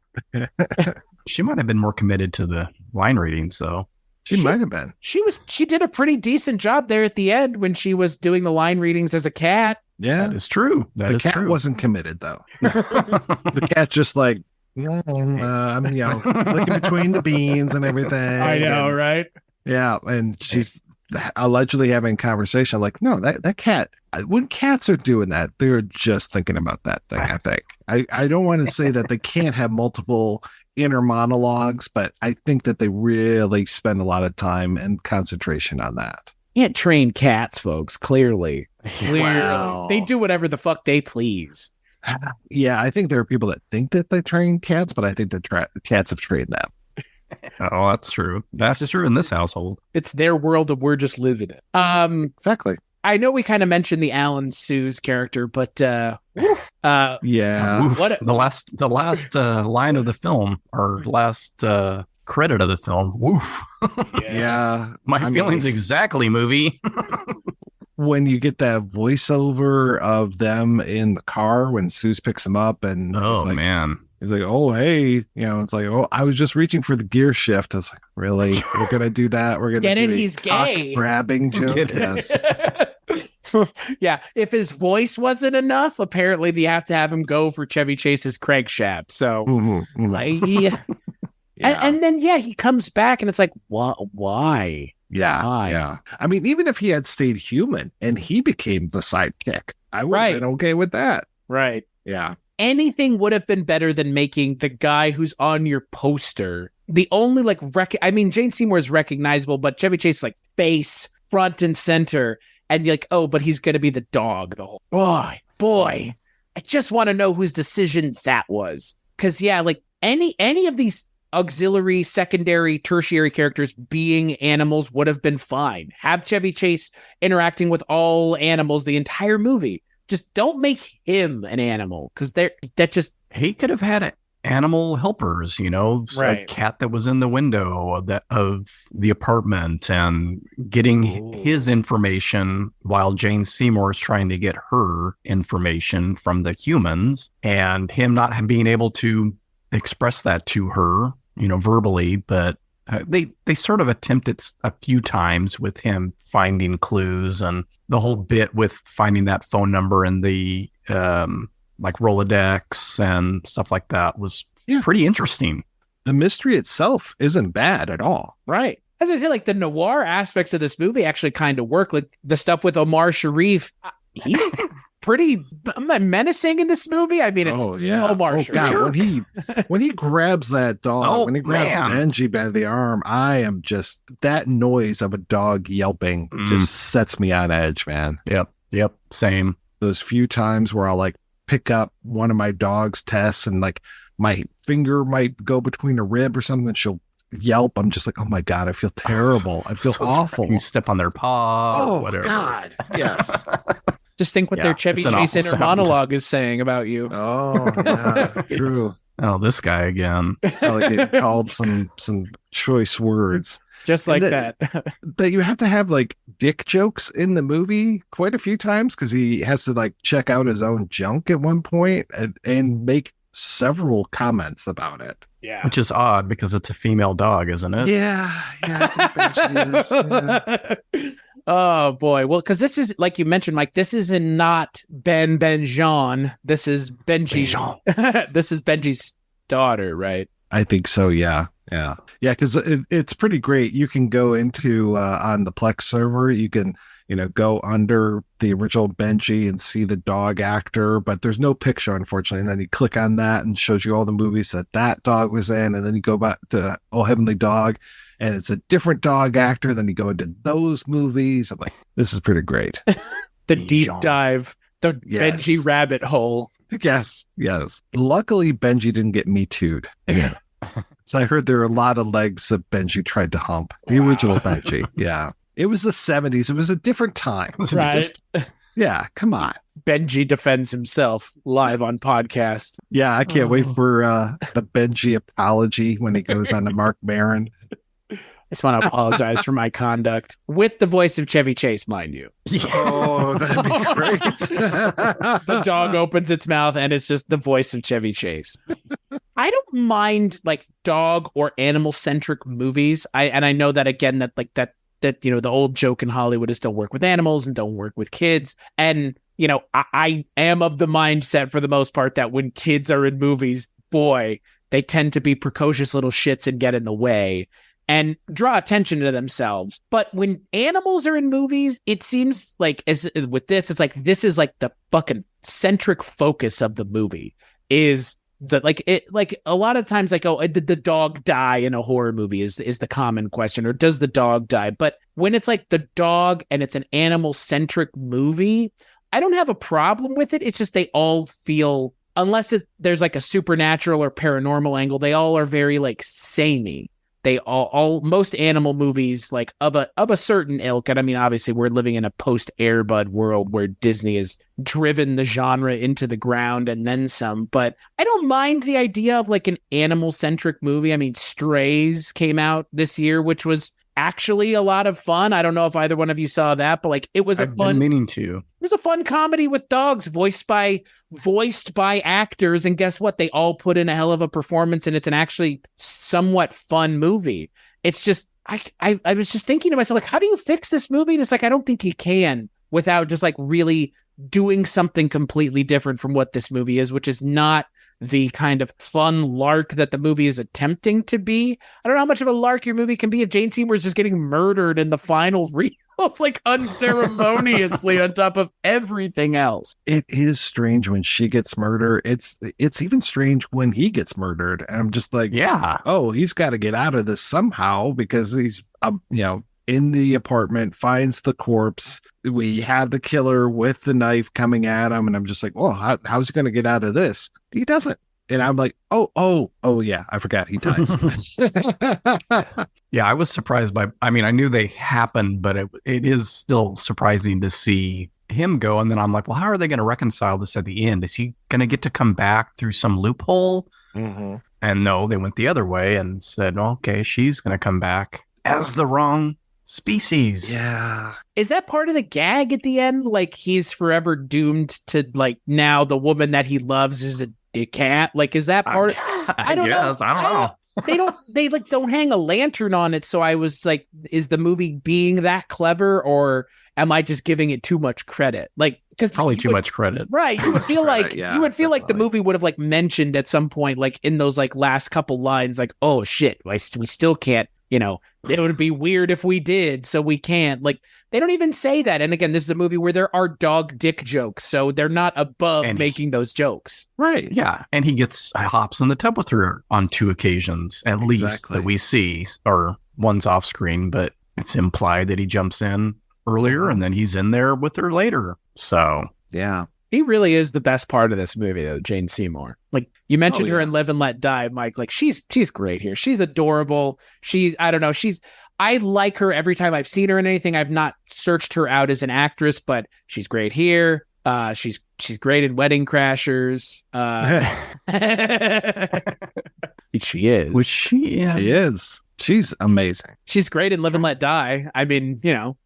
She might have been more committed to the line readings, though.
She might have been.
She did a pretty decent job there at the end when she was doing the line readings as a cat.
Yeah.
That is true.
The cat wasn't committed, though. The cat's just like, I'm, looking between the beans and everything.
I know, right?
Yeah. And she's allegedly having a conversation like, no, that cat, when cats are doing that, they're just thinking about that thing, I think. I don't want to say that they can't have multiple inner monologues, but I think that they really spend a lot of time and concentration on that.
Can't train cats, folks, clearly.
Wow.
They do whatever the fuck they please.
Yeah, I think there are people that think that they train cats, but I think that cats have trained them.
Oh, that's true. That's true in this household.
It's their world and we're just living it.
Exactly.
I know we kind of mentioned the Alan Sue's character, but
yeah.
The last line of the film, or last credit of the film. Woof.
Yeah.
My feelings exactly, movie.
When you get that voiceover of them in the car when Suze picks him up and
man.
He's like, oh, hey, it's like, oh, I was just reaching for the gear shift. I was like, really? We're going to do that? We're going to
get
do
it?
a
He's gay.
Grabbing joke? Yes.
Yeah. If his voice wasn't enough, apparently they have to have him go for Chevy Chase's crankshaft. So,
Yeah.
And then, he comes back and it's like, why?
Yeah.
Why?
Yeah. I mean, even if he had stayed human and he became the sidekick, I would have been okay with that.
Right.
Yeah.
Anything would have been better than making the guy who's on your poster the only Jane Seymour is recognizable, but Chevy Chase is face front and center, and you're like, oh, but he's gonna be the dog the whole boy. I just want to know whose decision that was, because any of these auxiliary, secondary, tertiary characters being animals would have been fine. Have Chevy Chase interacting with all animals the entire movie. Just don't make him an animal, because
he could have had animal helpers,
right.
A cat that was in the window of the apartment and getting his information while Jane Seymour is trying to get her information from the humans, and him not being able to express that to her, verbally, but they sort of attempted a few times with him finding clues, and the whole bit with finding that phone number in the Rolodex and stuff like that was pretty interesting.
The mystery itself isn't bad at all.
Right. As I say, the noir aspects of this movie actually kind of work. Like the stuff with Omar Sharif, he's pretty menacing in this movie. I mean, it's Omar Sharif.
God, when he grabs that dog, when he grabs
man.
Benji by the arm, I am just, that noise of a dog yelping just sets me on edge, man.
Yep. Same.
Those few times where I'll pick up one of my dog's tests and my finger might go between a rib or something, and she'll yelp. I'm just like, oh my God, I feel terrible. I feel awful.
You step on their paw, or whatever.
God. Yes.
Just think what their Chevy Chase inner monologue is saying about you.
Oh, yeah, true.
Oh, this guy again.
It called some choice words.
Just like that.
But you have to have dick jokes in the movie quite a few times, because he has to check out his own junk at one point and make several comments about it.
Yeah.
Which is odd because it's a female dog, isn't it?
Yeah. I think that she is. Yeah.
Oh boy. Well, because this is, like you mentioned, Mike, this is not Benjean. This is Benji's. This is Benji's daughter, right?
I think so. Yeah. Because it's pretty great. You can go into on the Plex server. You can go under the original Benji and see the dog actor, but there's no picture, unfortunately. And then you click on that and shows you all the movies that dog was in, and then you go back to Oh Heavenly Dog, and it's a different dog actor. Then you go into those movies. I'm like, this is pretty great.
The deep dive, the Benji rabbit hole.
Yes. Luckily, Benji didn't get Me Too'd.
Yeah.
So I heard there are a lot of legs that Benji tried to hump. The original Benji. Yeah. It was the 70s. It was a different time.
Right.
Yeah, come on.
Benji defends himself live on podcast.
Yeah, I can't wait for the Benji apology when he goes on to Mark Maron.
I just want to apologize for my conduct with the voice of Chevy Chase, mind you.
Oh, that'd be great.
The dog opens its mouth and it's just the voice of Chevy Chase. I don't mind like dog or animal centric movies. I know that again that the old joke in Hollywood is don't work with animals and don't work with kids. And I am of the mindset for the most part that when kids are in movies, boy, they tend to be precocious little shits and get in the way and draw attention to themselves. But when animals are in movies, it seems like this is like the fucking centric focus of the movie is the a lot of times like, oh, did the dog die in a horror movie is the common question, or does the dog die? But when it's like the dog and it's an animal centric movie, I don't have a problem with it. It's just they all feel, unless there's like a supernatural or paranormal angle, they all are very like samey. They most animal movies like of a certain ilk, and I mean obviously we're living in a post Air Bud world where Disney has driven the genre into the ground and then some, but I don't mind the idea of like an animal centric movie. I mean Strays came out this year, which was actually a lot of fun. I don't know if either one of you saw that, but like it was
I've been meaning to.
It was a fun comedy with dogs voiced by actors, and guess what? They all put in a hell of a performance, and it's an actually somewhat fun movie. It's just I was just thinking to myself, like, how do you fix this movie? And it's like I don't think you can without just like really doing something completely different from what this movie is, which is not the kind of fun lark that the movie is attempting to be. I don't know how much of a lark your movie can be if Jane Seymour is just getting murdered in the final reel. It's like unceremoniously on top of everything else.
It is strange when she gets murdered. It's even strange when he gets murdered. And I'm just like,
yeah,
oh, he's got to get out of this somehow because he's, in the apartment, finds the corpse. We have the killer with the knife coming at him. And I'm just like, well, how's he going to get out of this? He doesn't. And I'm like, oh, yeah, I forgot he dies.
Yeah, I was surprised by, I knew they happened, but it is still surprising to see him go. And then I'm like, well, how are they going to reconcile this at the end? Is he going to get to come back through some loophole?
Mm-hmm.
And no, they went the other way and said, okay, she's going to come back as the wrong species.
Yeah.
Is that part of the gag at the end? Like he's forever doomed to like now the woman that he loves is a cat? Like is that part?
I don't know.
They don't hang a lantern on it. So I was like, is the movie being that clever or am I just giving it too much credit? Like, because
probably too much credit.
Right. You would feel like
definitely.
The movie would have like mentioned at some point, like in those like last couple lines, like, oh shit, we still can't, it would be weird if we did. So we can't, like, they don't even say that. And again, this is a movie where there are dog dick jokes. So they're not above making those jokes.
Right.
Yeah. And he hops in the tub with her on 2 occasions, at least that we see, or one's off screen, but it's implied that he jumps in earlier and then he's in there with her later. So,
yeah.
He really is the best part of this movie, though, Jane Seymour. Like, you mentioned her in Live and Let Die, Mike. Like, she's great here. She's adorable. I like her every time I've seen her in anything. I've not searched her out as an actress, but she's great here. She's great in Wedding Crashers. She is.
Which she is. She's amazing.
She's great in Live and Let Die. I mean,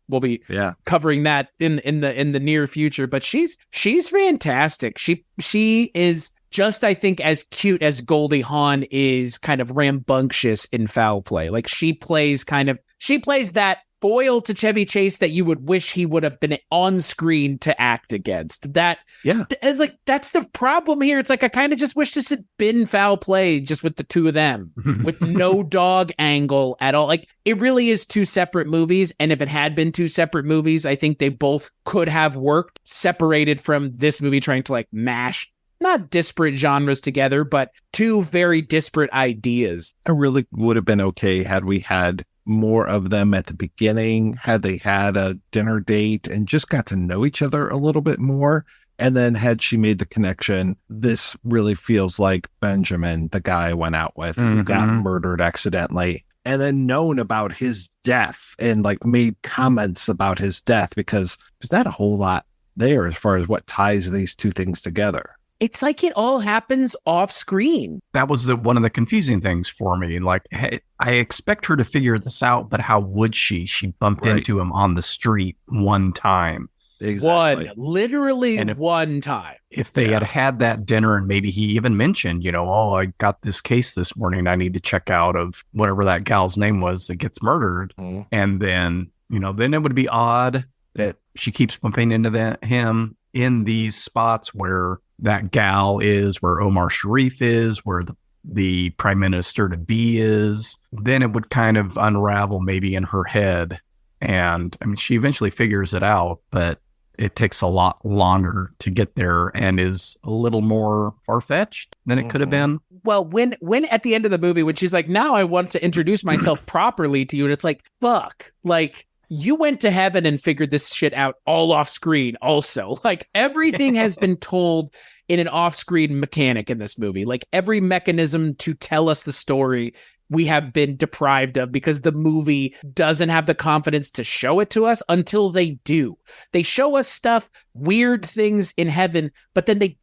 we'll be covering that in the near future, but she's fantastic. She is just, I think, as cute as Goldie Hawn is kind of rambunctious in Foul Play. Like she plays that foil to Chevy Chase that you would wish he would have been on screen to act against. It's like, that's the problem here. It's like, I kind of just wish this had been Foul Play just with the two of them with no dog angle at all. Like it really is 2 separate movies. And if it had been 2 separate movies, I think they both could have worked separated from this movie trying to like mash not disparate genres together, but 2 very disparate ideas.
It really would have been okay had we had more of them at the beginning, had they had a dinner date and just got to know each other a little bit more. And then had she made the connection, this really feels like Benjamin, the guy I went out with, who got murdered accidentally, and then known about his death and like made comments about his death, because there's not a whole lot there as far as what ties these two things together.
It's like it all happens off screen.
That was one of the confusing things for me. Like, hey, I expect her to figure this out, but how would she? She bumped into him on the street one time.
Exactly.
One time.
If they had that dinner and maybe he even mentioned, oh, I got this case this morning I need to check out of whatever that gal's name was that gets murdered. And then, then it would be odd that she keeps bumping into him in these spots where that gal is, where Omar Sharif is, where the prime minister to be is. Then it would kind of unravel maybe in her head. And I mean, she eventually figures it out, but it takes a lot longer to get there and is a little more far-fetched than it could have been.
Well, when at the end of the movie, when she's like, now I want to introduce myself properly to you, and it's like, fuck, like, you went to heaven and figured this shit out all off screen also. Like, everything has been told in an off-screen mechanic in this movie. Like, every mechanism to tell us the story we have been deprived of because the movie doesn't have the confidence to show it to us until they do. They show us stuff, weird things in heaven, but then they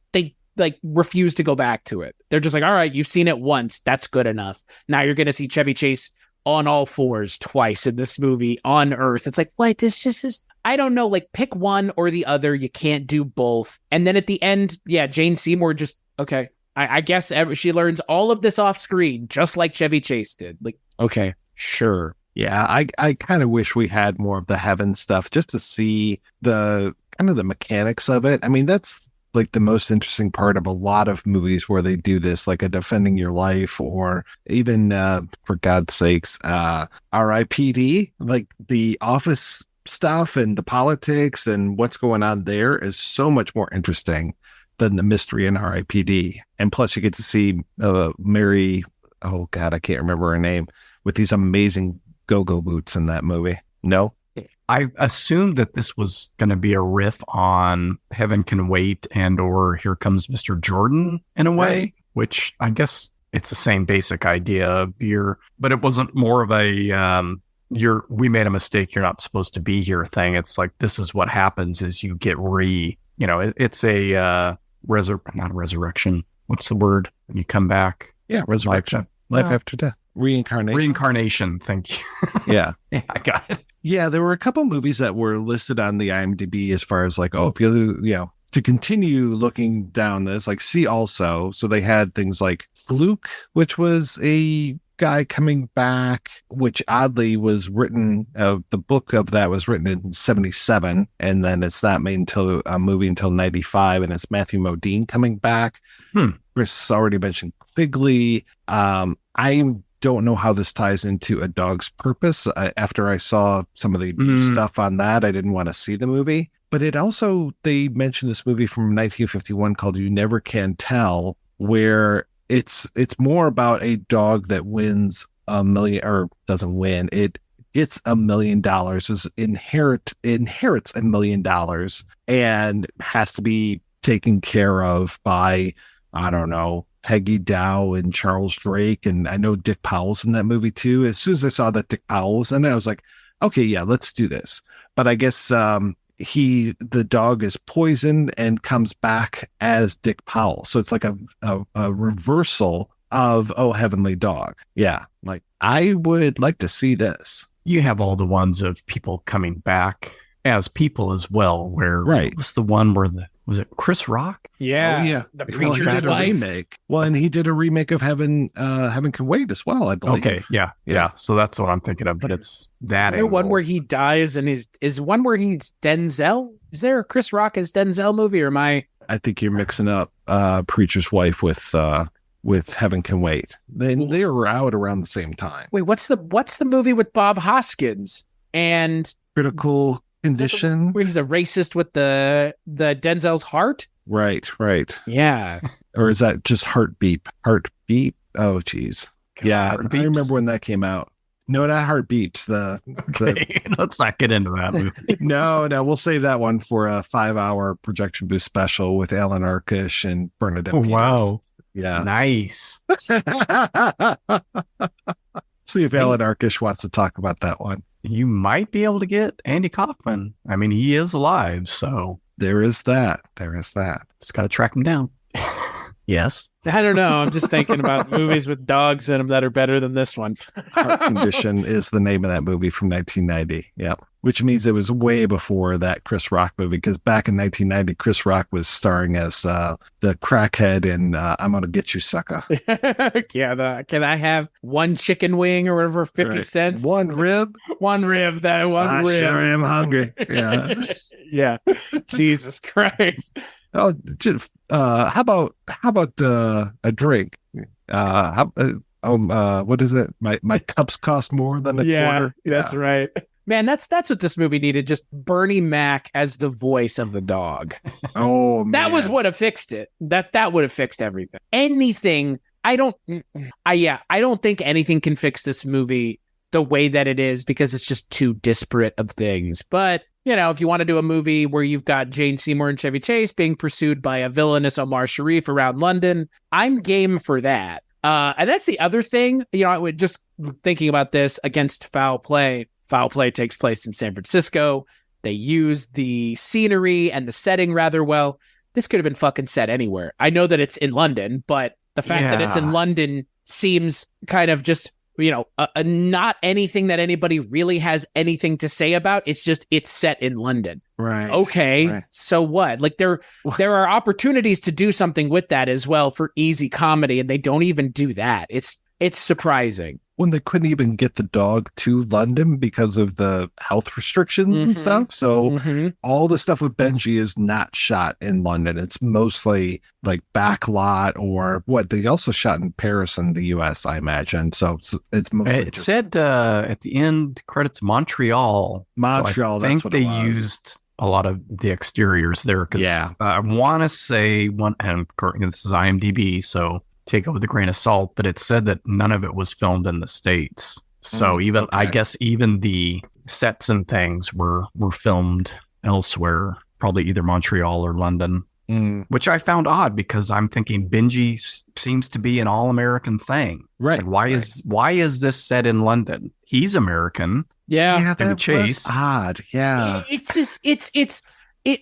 like refuse to go back to it. They're just like, all right, you've seen it once. That's good enough. Now you're going to see Chevy Chase on all fours twice in this movie on Earth. It's like, what? This just is, I don't know, like, pick one or the other. You can't do both. And then at the end, Jane Seymour just, okay, I guess she learns all of this off screen, just like Chevy Chase did. Like, okay, sure.
Yeah, I kind of wish we had more of the heaven stuff just to see the kind of the mechanics of it. I mean, that's like the most interesting part of a lot of movies where they do this, like a Defending Your Life, or even, for God's sakes, R.I.P.D., like the office stuff and the politics and what's going on there is so much more interesting than the mystery in R.I.P.D. And plus you get to see Mary, oh God, I can't remember her name, with these amazing go-go boots in that movie. No?
I assumed that this was going to be a riff on Heaven Can Wait and or Here Comes Mr. Jordan in a way, which I guess it's the same basic idea of but it wasn't more of a we made a mistake, you're not supposed to be here thing. It's like, this is what happens is you get it's a not resurrection. What's the word? You come back.
Yeah, resurrection. Life after death.
Reincarnation. Thank you.
Yeah.
Yeah, I got it.
Yeah, there were a couple movies that were listed on the IMDb as far as like, if you to continue looking down this, like, see also. So they had things like Fluke, which was a guy coming back, which oddly was written, the book of that was written in 1977, and then it's not made until a movie until 1995, and it's Matthew Modine coming back. Chris already mentioned Begley. I don't know how this ties into A Dog's Purpose. After I saw some of the stuff on that, I didn't want to see the movie. But it also, they mentioned this movie from 1951 called You Never Can Tell, where it's more about a dog that wins $1 million, or doesn't win. It gets $1 million, inherits $1 million, and has to be taken care of by, I don't know, Peggy Dow and Charles Drake, and I know Dick Powell's in that movie too. As soon as I saw that Dick Powell was in it, I was like, okay, yeah, let's do this. But I guess the dog is poisoned and comes back as Dick Powell. So it's like a reversal of Heavenly Dog. Yeah, like, I would like to see this.
You have all the ones of people coming back as people as well, where
right.
What was the one where was it Chris Rock?
Yeah.
Oh, yeah.
The
Preacher's
Preacher's Wife.
remake. Well, and he did a remake of Heaven Can Wait as well, I believe.
Okay. Yeah. So that's what I'm thinking of, but it's that.
Is there one where he dies and is one where he's Denzel? Is there a Chris Rock as Denzel movie, or am I
think you're mixing up Preacher's Wife with Heaven Can Wait. They were out around the same time.
Wait, what's the movie with Bob Hoskins and
Critical Condition,
where he's a racist with the Denzel's heart?
Right.
Yeah.
Or is that just Heartbeat? Oh, geez. Yeah, I remember when that came out. No, not Heart Beeps.
Okay, let's not get into that movie.
No, we'll save that one for a 5-hour projection boost special with Alan Arkish and Bernadette.
Oh,
Peters.
wow.
Yeah.
Nice.
See if Alan Arkish wants to talk about that one.
You might be able to get Andy Kaufman. I mean, he is alive, so
There is that.
just got to track him down. Yes.
I don't know. I'm just thinking about movies with dogs in them that are better than this one.
Heart Condition is the name of that movie from 1990. Yep. Which means it was way before that Chris Rock movie, because back in 1990, Chris Rock was starring as the crackhead in I'm Gonna Get You, Sucker.
Yeah, can I have one chicken wing or whatever, 50 cents?
One rib?
One rib, that one
I
rib.
sure am hungry. Yeah.
Yeah. Jesus Christ.
Oh, how about a drink? What is it? My cups cost more than a quarter.
That's right. Man, that's what this movie needed. Just Bernie Mac as the voice of the dog.
Oh, man.
That was what have fixed it. That would have fixed everything. Anything. I don't think anything can fix this movie the way that it is, because it's just too disparate of things. But if you want to do a movie where you've got Jane Seymour and Chevy Chase being pursued by a villainous Omar Sharif around London, I'm game for that. And that's the other thing. I would just thinking about this against Foul Play. Foul Play takes place in San Francisco. They use the scenery and the setting rather well. This could have been fucking set anywhere. I know that it's in London, but the fact that it's in London seems kind of just, not anything that anybody really has anything to say about. It's just, it's set in London.
Right.
Okay.
Right.
So what? Like there are opportunities to do something with that as well for easy comedy, and they don't even do that. It's surprising.
When they couldn't even get the dog to London because of the health restrictions and stuff. So all the stuff with Benji is not shot in London. It's mostly like backlot or what they also shot in Paris in the US, I imagine. So it's mostly
It said at the end credits Montreal.
Montreal,
So I
that's
think
what
they
it was.
used a lot of the exteriors there.
Yeah.
I want to say and this is IMDb, so take it with a grain of salt, but it said that none of it was filmed in the States. So I guess even the sets and things were filmed elsewhere, probably either Montreal or London, which I found odd because I'm thinking Benji seems to be an all-American thing.
Right.
Like, why is this set in London? He's American.
Yeah.
that
Chase.
was odd. Yeah.
It's just, it's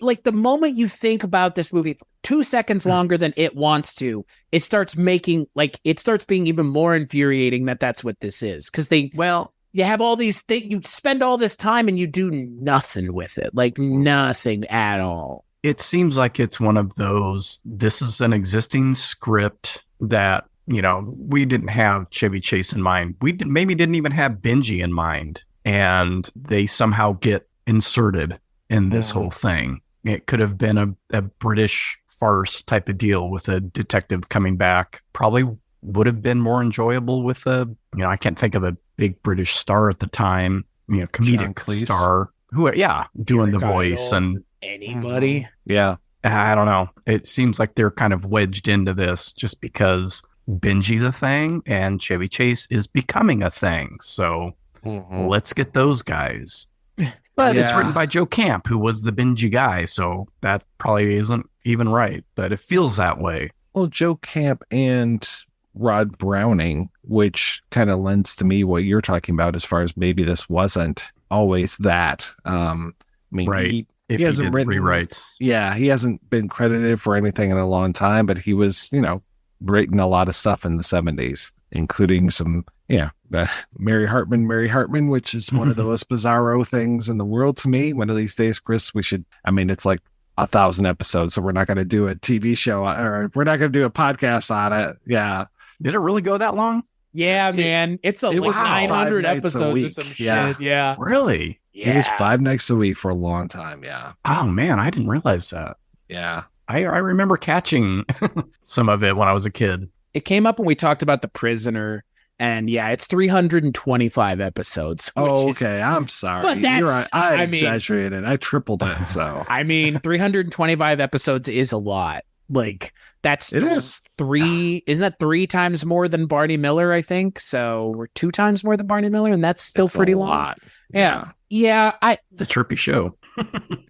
like the moment you think about this movie 2 seconds longer than it wants to, it starts being even more infuriating that's what this is. Because you have all these things, you spend all this time and you do nothing with it, like nothing at all.
It seems like it's one of those, this is an existing script that, we didn't have Chevy Chase in mind. We maybe didn't even have Benji in mind. And they somehow get inserted in this whole thing. It could have been a British farce type of deal with a detective coming back. Probably would have been more enjoyable with I can't think of a big British star at the time, comedic star doing the voice and
anybody.
Yeah.
I don't know. It seems like they're kind of wedged into this just because Benji's a thing and Chevy Chase is becoming a thing. So let's get those guys. But it's written by Joe Camp, who was the Benji guy, so that probably isn't even right, but it feels that way.
Well, Joe Camp and Rod Browning, which kind of lends to me what you're talking about as far as maybe this wasn't always that.
Right.
He hasn't written
rewrites.
Yeah, he hasn't been credited for anything in a long time, but he was, writing a lot of stuff in the 70s, including some, Mary Hartman, which is one of the most bizarro things in the world to me. One of these days, Chris, it's like 1,000 episodes, so we're not going to do a TV show or we're not going to do a podcast on it. Yeah.
Did it really go that long?
Yeah, man. It was 900 episodes or some shit. Yeah.
Really?
Yeah.
It was 5 nights a week for a long time. Yeah.
Oh, man. I didn't realize that.
Yeah.
I remember catching some of it when I was a kid.
It came up when we talked about The Prisoner, and it's 325 episodes.
Okay. I'm sorry.
But that's,
you're right. I exaggerated. I tripled it. So
325 episodes is a lot. Like that's
It is.
isn't that 3 times more than Barney Miller, I think? So we're 2 times more than Barney Miller, and that's still
It's
pretty
a
long.
lot.
Yeah.
It's a chirpy show.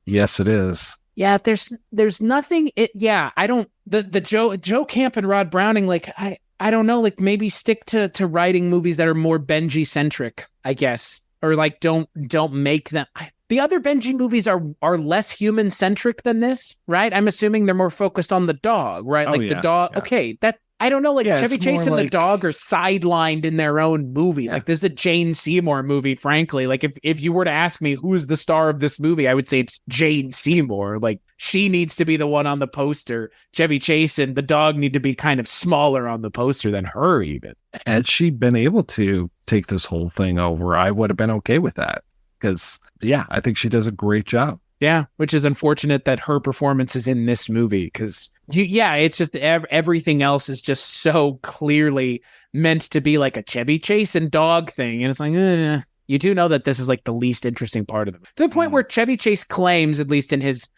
Yes, it is.
Yeah, there's nothing. I don't. The Joe Camp and Rod Browning, like I don't know, like maybe stick to writing movies that are more Benji centric, I guess, or like don't make them. The other Benji movies are less human centric than this, right? I'm assuming they're more focused on the dog, right?
Oh,
Like
yeah,
the dog.
yeah.
Okay, that. I don't know, like
Yeah,
Chevy
it's
Chase and
more
the
like-
dog are sidelined in their own movie.
Yeah.
Like this is a Jane Seymour movie, frankly. Like if you were to ask me who's the star of this movie, I would say it's Jane Seymour. Like she needs to be the one on the poster. Chevy Chase and the dog need to be kind of smaller on the poster than her even.
Had she been able to take this whole thing over, I would have been okay with that. Because, yeah, I think she does a great job.
Yeah, which is unfortunate that her performance is in this movie because it's just everything else is just so clearly meant to be like a Chevy Chase and dog thing, and it's like you do know that this is like the least interesting part of it, to the point where Chevy Chase claims, at least in his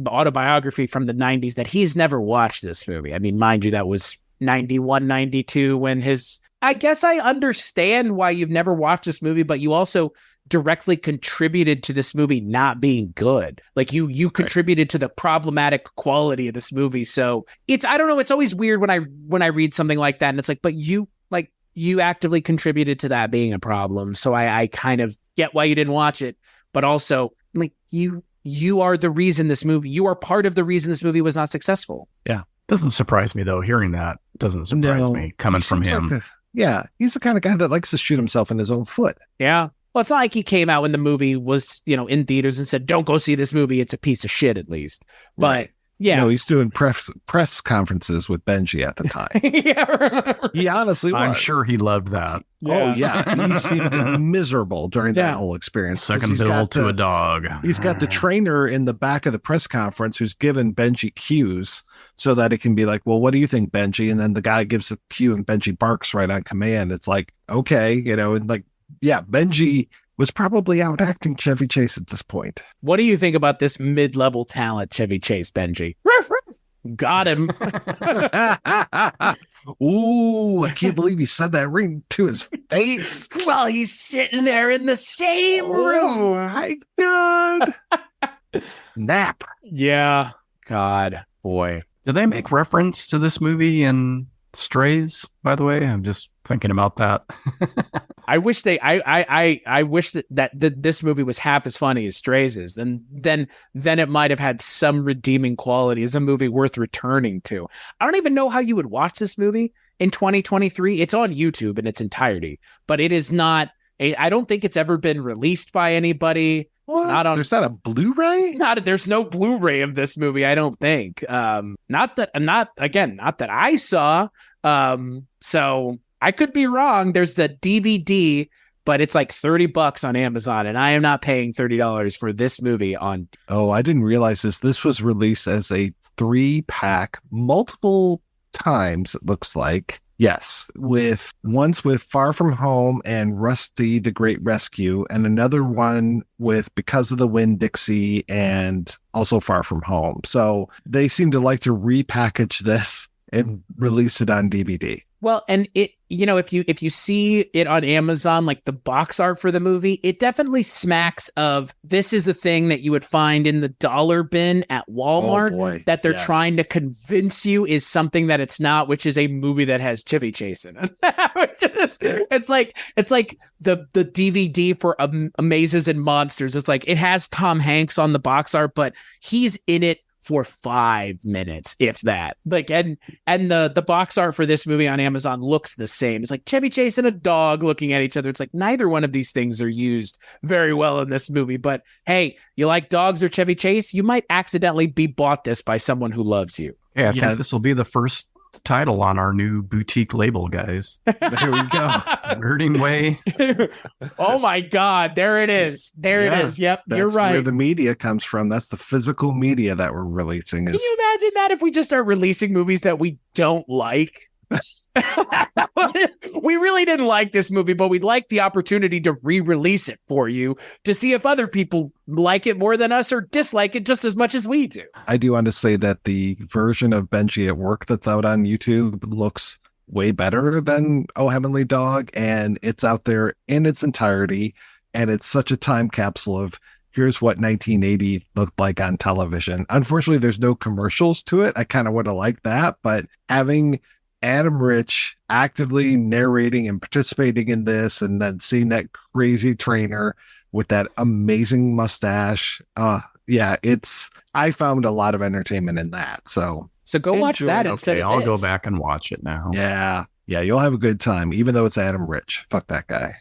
autobiography from the 90s, that he's never watched this movie. I mean, mind you, that was 91, 92 when his. I guess I understand why you've never watched this movie, but you also directly contributed to this movie not being good. Like you contributed to the problematic quality of this movie. So I don't know. It's always weird when I read something like that, and it's like, but you actively contributed to that being a problem. So I kind of get why you didn't watch it, but also like you are the reason this movie. You are part of the reason this movie was not successful.
Yeah,
Doesn't surprise me though. Hearing that doesn't surprise me coming from him.
He's the kind of guy that likes to shoot himself in his own foot.
Yeah. Well, it's not like he came out when the movie was, in theaters and said, "Don't go see this movie. It's a piece of shit," at least. But
Right.
yeah,
No, he's doing press conferences with Benji at the time.
yeah,
He honestly was.
I'm sure he loved that.
Oh, yeah. He seemed miserable during that
Yeah.
whole experience. 'cause
Second
he's
bill
got
to a dog.
He's got the trainer in the back of the press conference who's given Benji cues so that it can be like, well, what do you think, Benji? And then the guy gives a cue and Benji barks right on command. It's like, okay, and like, yeah, Benji was probably out acting Chevy Chase at this point.
What do you think about this mid-level talent, Chevy Chase, Benji? Ruff, ruff. Got him.
Ooh, I can't believe he said that ring to his face.
Well, he's sitting there in the same room.
Oh my God. Snap.
Yeah. God, boy.
Do they make reference to this movie in Strays, by the way? I'm just thinking about that.
I wish I wish that this movie was half as funny as Strays is. Then it might have had some redeeming quality as a movie worth returning to. I don't even know how you would watch this movie in 2023. It's on YouTube in its entirety, but it is not. I don't think it's ever been released by anybody.
What?
Not on.
There's not a Blu-ray?
There's no Blu-ray of this movie. I don't think. Not that I saw. So I could be wrong. There's the DVD, but it's like $30 on Amazon, and I am not paying $30 for this movie on.
Oh, I didn't realize this. This was released as a 3-pack multiple times, it looks like. Yes, once with Far From Home and Rusty the Great Rescue, and another one with Because of the Wind, Dixie, and also Far From Home. So they seem to like to repackage this and release it on DVD.
Well, and it, if you see it on Amazon, like the box art for the movie, it definitely smacks of this is a thing that you would find in the dollar bin at Walmart that they're trying to convince you is something that it's not, which is a movie that has Chevy Chase in it. It's like the DVD for Amazes and Monsters. It's like it has Tom Hanks on the box art, but he's in it for 5 minutes, if that. Like, and the box art for this movie on Amazon looks the same. It's like Chevy Chase and a dog looking at each other. It's like neither one of these things are used very well in this movie. But hey, you like dogs or Chevy Chase? You might accidentally be bought this by someone who loves you.
Yeah, I think this will be the first title on our new boutique label, guys.
There we go.
Nerding Way.
Oh my God, there it is. There it is. Yep, you're right.
That's where the media comes from. That's the physical media that we're releasing.
Can you imagine that if we just start releasing movies that we don't like? What we really didn't like this movie, but we'd like the opportunity to re-release it for you to see if other people like it more than us or dislike it just as much as we do.
I do want to say that the version of Benji at Work that's out on YouTube looks way better than Oh Heavenly Dog, and it's out there in its entirety, and it's such a time capsule of here's what 1980 looked like on television. Unfortunately, there's no commercials to it. I kind of would have liked that, but having Adam Rich actively narrating and participating in this, and then seeing that crazy trainer with that amazing mustache, I found a lot of entertainment in that. So
go watch that instead of
I'll
this.
go back and watch it now.
Yeah, you'll have a good time, even though it's Adam Rich. Fuck that guy.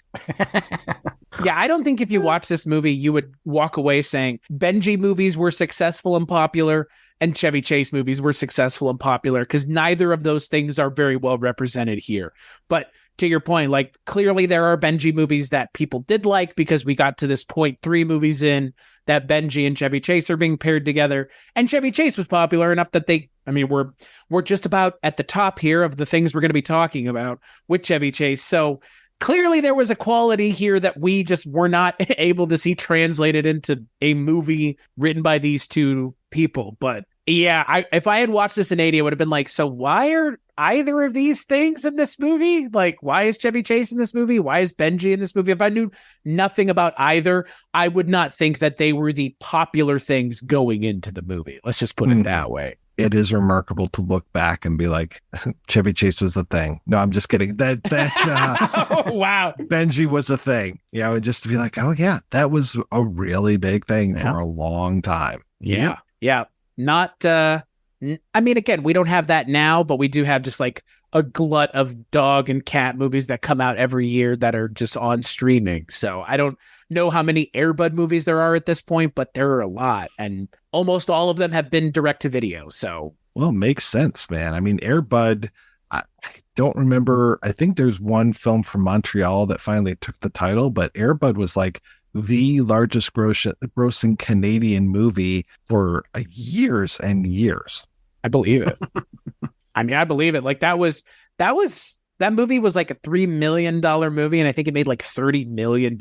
Yeah, I don't think if you watch this movie, you would walk away saying Benji movies were successful and popular and Chevy Chase movies were successful and popular, because neither of those things are very well represented here. But to your point, like, clearly there are Benji movies that people did like, because we got to this point 3 movies in that Benji and Chevy Chase are being paired together, and Chevy Chase was popular enough that we're just about at the top here of the things we're going to be talking about with Chevy Chase. So clearly there was a quality here that we just were not able to see translated into a movie written by these two people. But yeah, if I had watched this in 80, I would have been like, so why are either of these things in this movie? Like, why is Chevy Chase in this movie? Why is Benji in this movie? If I knew nothing about either, I would not think that they were the popular things going into the movie. Let's just put it that way.
It is remarkable to look back and be like, Chevy Chase was a thing. No, I'm just kidding.
Oh, wow.
Benji was a thing. And just to be like, oh yeah, that was a really big thing for a long time.
Yeah. Not, again, we don't have that now, but we do have just like a glut of dog and cat movies that come out every year that are just on streaming. So I don't know how many Air Bud movies there are at this point, but there are a lot, and almost all of them have been direct to video. So,
well, makes sense, man. I mean, Air Bud, I don't remember. I think there's one film from Montreal that finally took the title, but Air Bud was like the largest grossing Canadian movie for years and years.
I believe it. I believe it. Like that movie was like a $3 million movie, and I think it made like $30 million.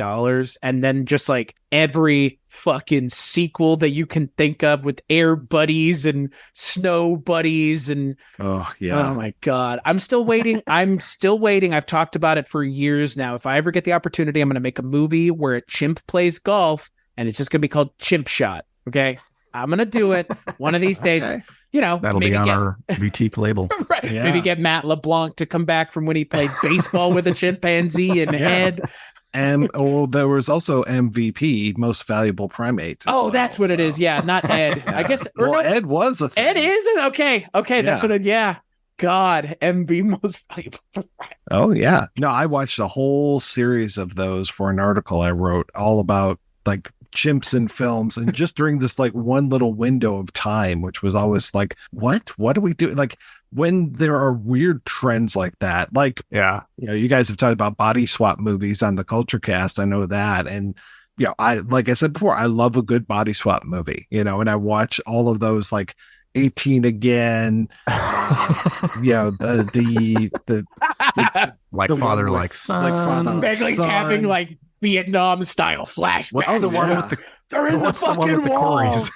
And then just like every fucking sequel that you can think of with Air Buddies and Snow Buddies and oh my God. I'm still waiting. I've talked about it for years now. If I ever get the opportunity, I'm going to make a movie where a chimp plays golf, and it's just going to be called Chimp Shot. Okay. I'm going to do it one of these days. Okay.
That'll be on our boutique label.
Right. Yeah. Maybe get Matt LeBlanc to come back from when he played baseball with a chimpanzee and Ed.
And there was also MVP, Most Valuable Primate.
That's what it is. Yeah, not Ed. I guess.
Ed was a thing.
Ed is? Okay. That's what it. Yeah. God, MV Most Valuable Primate.
Oh yeah. No, I watched a whole series of those for an article I wrote all about like chimps in films, and just during this like one little window of time, which was always like, what do we do? Like when there are weird trends like that, like, you guys have talked about body swap movies on the Kulturecast. I know that. And, like I said before, I love a good body swap movie, and I watch all of those, like 18 Again, the
like
the
Father Like Son,
like Father
Begley's
Son.
having like Vietnam style flashbacks.
What's the one with the?
They're in the fucking walls.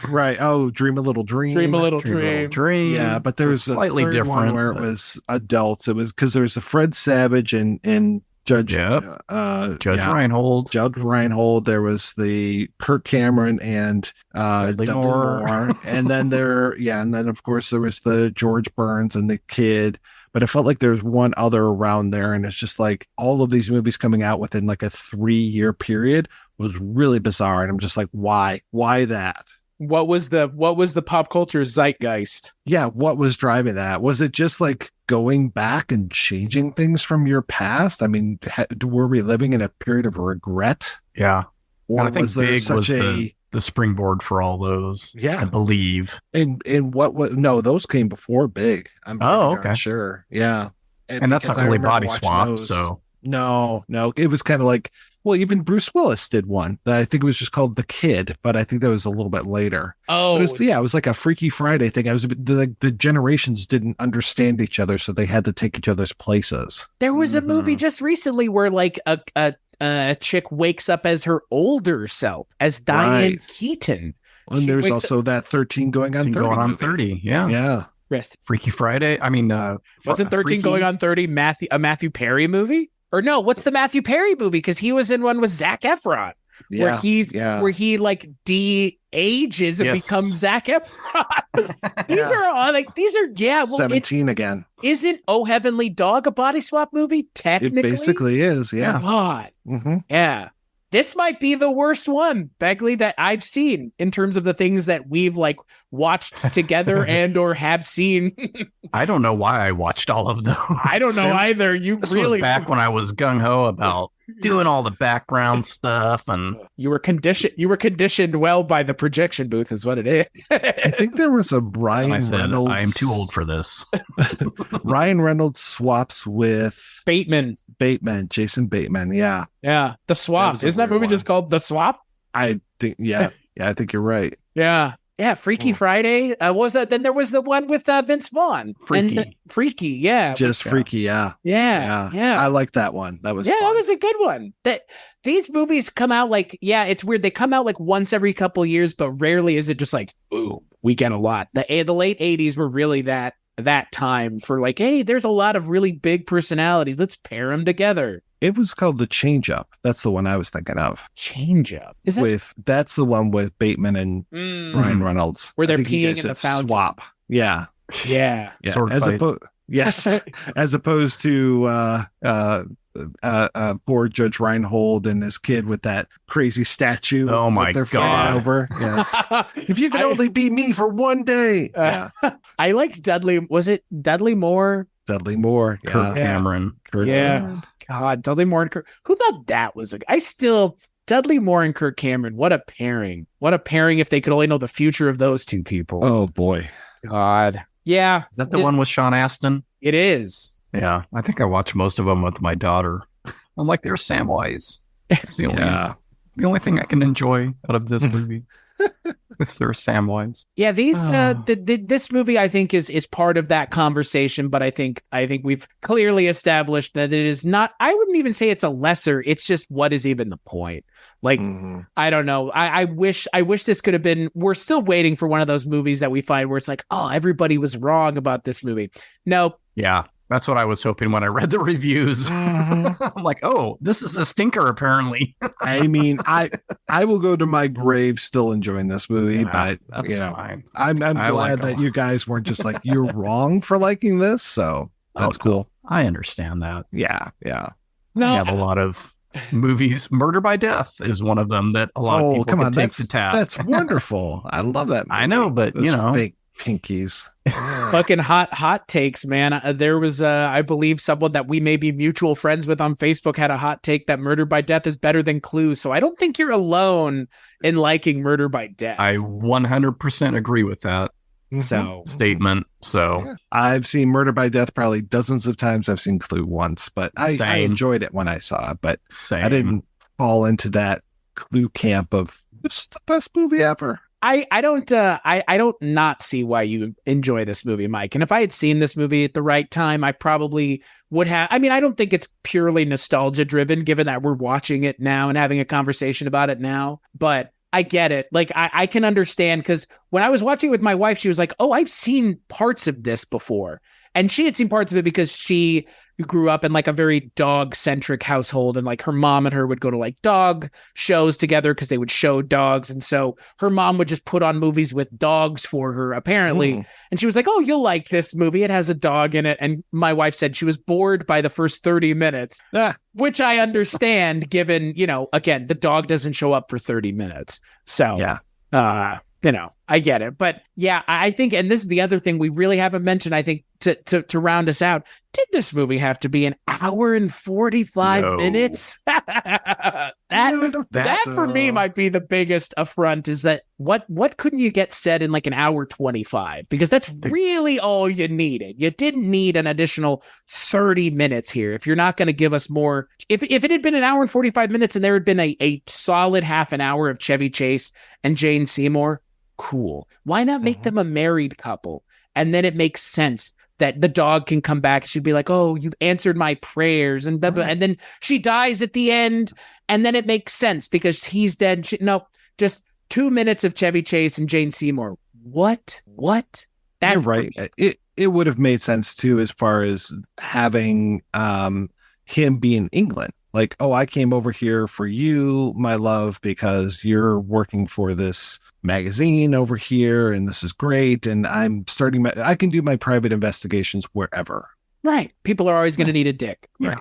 Right. Oh, Dream a Little Dream.
Dream a Little Dream.
Yeah, but there's a
slightly
third one
different
where it was adults. It was because there was a Fred Savage and Judge
Reinhold.
Judge Reinhold. There was the Kirk Cameron and Dudley Moore. And then of course there was the George Burns and the Kid. But I felt like there's one other around there, and it's just like all of these movies coming out within like a 3-year period was really bizarre. And I'm just like, why that?
What was the pop culture zeitgeist?
Yeah. What was driving that? Was it just like going back and changing things from your past? I mean, were we living in a period of regret?
Yeah.
Or
and I think
was there
Big
such
was the springboard for all those.
Yeah.
I believe.
And no, those came before Big. I'm
okay.
Sure. Yeah.
And that's not really body swap.
those.
So
No, it was kind of like Well, even Bruce Willis did one that I think it was just called The Kid, but I think that was a little bit later.
Oh,
But it was like a Freaky Friday thing. The generations didn't understand each other, so they had to take each other's places.
there was a movie
Mhm.
just recently where like a chick wakes up as her older self, as Diane
Right.
Keaton.
And
She
there's
wakes
also that 13 going on 30.
Going on
movie.
30. Yeah.
Yeah.
Rest.
Freaky Friday. I mean,
Wasn't 13 going on 30 a Matthew Perry movie? Or no, what's the Matthew Perry movie? Because he was in one with Zac Efron. Where where he like de-ages and
Yes.
becomes Zac Efron. These are well,
17 again.
isn't Oh Heavenly Dog a body swap movie?
It
Technically,
basically is. Yeah.
God,
hmm
yeah. This might be the worst one, Begley, that I've seen in terms of the things that we've like watched together and or have seen.
I don't know why I watched all of those.
I don't know either. You
This
really
was back when I was gung ho about doing all the background stuff, and
you were conditioned well by the projection booth, is what it is.
I think there was a Ryan
I said
Reynolds.
I am too old for this.
Ryan Reynolds swaps with
Bateman.
Jason Bateman. Yeah.
Yeah. The Swap.
was a
Isn't that
weird
movie
one.
just called The Swap?
I think, yeah. Yeah, I think you're right.
Yeah. Yeah. Freaky
Oh.
Friday. What was that? Then there was the one with Vince Vaughn.
Freaky.
And, Freaky. Yeah.
Just
yeah.
freaky. Yeah.
Yeah. Yeah.
I like that one. That was
Yeah,
fun.
that was a good one. That these movies come out like, yeah, it's weird. They come out like once every couple years, but rarely is it just like, ooh, we get a lot. The late 80s were really that time for like, hey, there's a lot of really big personalities. Let's pair them together.
It was called The Change Up. That's the one I was thinking of.
Change up. Is that
That's the one with Bateman and
Mm,
Ryan Reynolds.
Where they're
I think you
peeing
guys
in the
said
fountain.
Swap. Yeah.
yeah.
Yeah.
Sword fight.
Yes. As opposed to poor Judge Reinhold and his kid with that crazy statue.
Oh my
that they're fighting
God.
over. Yes. If you could
I-
only be me for one day. Yeah.
I like Dudley. Was it Dudley Moore?
Dudley Moore. Yeah.
Kirk Cameron.
Kurt
Yeah.
Cameron.
God, Dudley Moore and Kirk. Who thought that was Dudley Moore and Kirk Cameron? What a pairing! What a pairing! If they could only know the future of those two people.
Oh boy.
God, yeah.
Is that the one with Sean Astin?
It is.
Yeah. I think I watched most of them with my daughter. I'm like, there's Samwise. It's the only thing I can enjoy out of this movie. Is there Samwise?
Yeah, these
Oh.
this movie I think is part of that conversation, but I think we've clearly established that it is not. I wouldn't even say it's a lesser. It's just what is even the point? Like
Mhm.
I don't know. I wish this could have been. We're still waiting for one of those movies that we find where it's like, oh, everybody was wrong about this movie. No,
Yeah. That's what I was hoping when I read the reviews. I'm like, oh, this is a stinker, apparently.
I mean, I will go to my grave still enjoying this movie,
Yeah,
but
That's
you know,
fine.
I'm
I
glad
like
that
them.
you guys weren't just like you're wrong for liking this. So that's
Oh, no.
cool.
I understand that.
Yeah, yeah.
no.
I have a lot of movies. Murder by Death is one of them that a lot of people can take to task.
That's wonderful. I love that.
I know, but
Those
you know,
fake pinkies.
Fucking hot takes, man. There was, I believe, someone that we may be mutual friends with on Facebook had a hot take that Murder by Death is better than Clue. So I don't think you're alone in liking Murder by Death.
I 100% agree with that
so
statement. So
Yeah. I've seen Murder by Death probably dozens of times. I've seen Clue once, but I
Same.
enjoyed it when I saw it. But
same.
I didn't fall into that Clue camp of this is the best movie ever.
I don't not see why you enjoy this movie, Mike. And if I had seen this movie at the right time, I probably would have. I mean, I don't think it's purely nostalgia driven, given that we're watching it now and having a conversation about it now. But I get it. Like I can understand, because when I was watching it with my wife, she was like, "Oh, I've seen parts of this before," and she had seen parts of it because she grew up in like a very dog centric household, and like her mom and her would go to like dog shows together because they would show dogs, and so her mom would just put on movies with dogs for her apparently.
Mm.
And she was like, "Oh, you'll like this movie. It has a dog in it." And my wife said she was bored by the first 30 minutes,
Ah,
which I understand given, again, the dog doesn't show up for 30 minutes. So,
yeah.
I get it. But yeah, I think, and this is the other thing we really haven't mentioned, I think, to round us out. Did this movie have to be an hour and 45 minutes? that for me might be the biggest affront, is that what couldn't you get said in like an hour 25? Because that's really all you needed. You didn't need an additional 30 minutes here. If you're not going to give us more, if it had been an hour and 45 minutes and there had been a solid half an hour of Chevy Chase and Jane Seymour, cool. Why not make them a married couple? And then it makes sense that the dog can come back. She'd be like, oh, you've answered my prayers. And blah, blah. And then she dies at the end. And then it makes sense because he's dead. No, just 2 minutes of Chevy Chase and Jane Seymour. What?
You're right. It would have made sense too, as far as having him be in England. Like, oh, I came over here for you, my love, because you're working for this magazine over here, and this is great. And I'm starting I can do my private investigations wherever.
Right. People are always going to need a dick.
Yeah.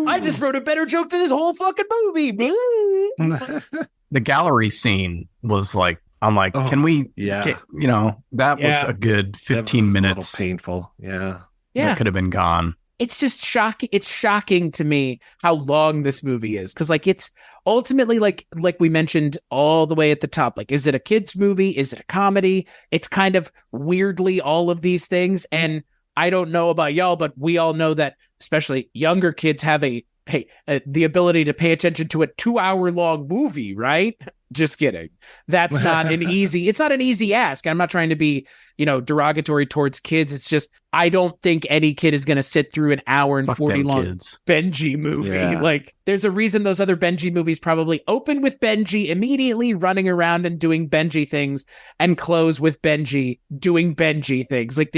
I just wrote a better joke than this whole fucking movie.
The gallery scene was like, I'm like, can we?
Yeah.
That was a good 15 minutes.
A little painful. Yeah.
Yeah.
That could have been gone.
It's just shocking. It's shocking to me how long this movie is. Cause like it's ultimately like we mentioned all the way at the top, like, is it a kid's movie? Is it a comedy? It's kind of weirdly all of these things. And I don't know about y'all, but we all know that especially younger kids have the ability to pay attention to a 2-hour long movie, right? Just kidding. That's not it's not an easy ask. I'm not trying to be, derogatory towards kids. It's just, I don't think any kid is going to sit through an hour and 40 long Benji movie.
Yeah.
Like, there's a reason those other Benji movies probably open with Benji immediately running around and doing Benji things and close with Benji doing Benji things. Like,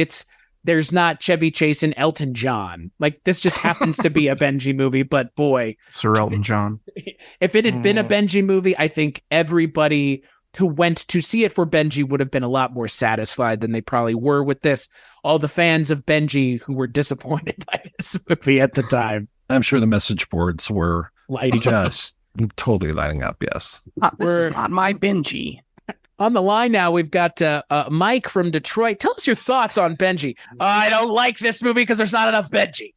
there's not Chevy Chase and Elton John. Like, this just happens to be a Benji movie, but boy.
Sir Elton John.
If it had been a Benji movie, I think everybody who went to see it for Benji would have been a lot more satisfied than they probably were with this. All the fans of Benji who were disappointed by this movie at the time.
I'm sure the message boards were just totally lighting up, yes.
This is not my Benji.
On the line now, we've got Mike from Detroit. Tell us your thoughts on Benji. I don't like this movie because there's not enough Benji.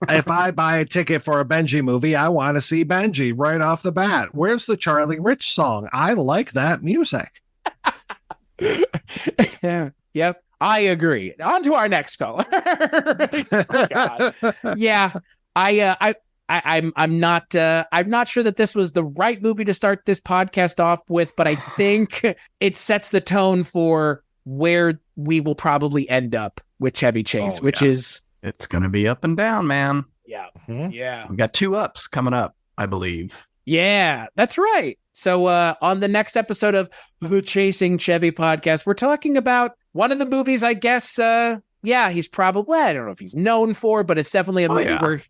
If I buy a ticket for a Benji movie, I want to see Benji right off the bat. Where's the Charlie Rich song? I like that music.
Yeah. Yep. I agree. On to our next caller. Oh, God. Yeah. I'm not sure that this was the right movie to start this podcast off with, but I think it sets the tone for where we will probably end up with Chevy Chase, which is
it's going to be up and down, man.
Yeah.
Mm-hmm.
Yeah.
We got 2 ups coming up, I believe.
Yeah, that's right. So on the next episode of the Chasing Chevy podcast, we're talking about one of the movies, I guess, he's probably, I don't know if he's known for, but it's definitely a movie where,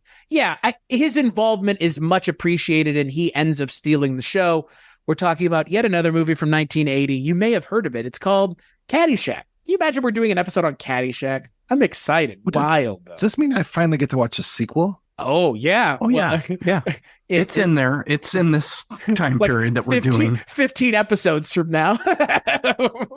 his involvement is much appreciated and he ends up stealing the show. We're talking about yet another movie from 1980. You may have heard of it. It's called Caddyshack. Can you imagine we're doing an episode on Caddyshack? I'm excited. Wild.
Does this mean I finally get to watch a sequel?
Oh, yeah.
Oh, yeah. Yeah. It's in there. It's in this time period that we're doing.
15 episodes from now.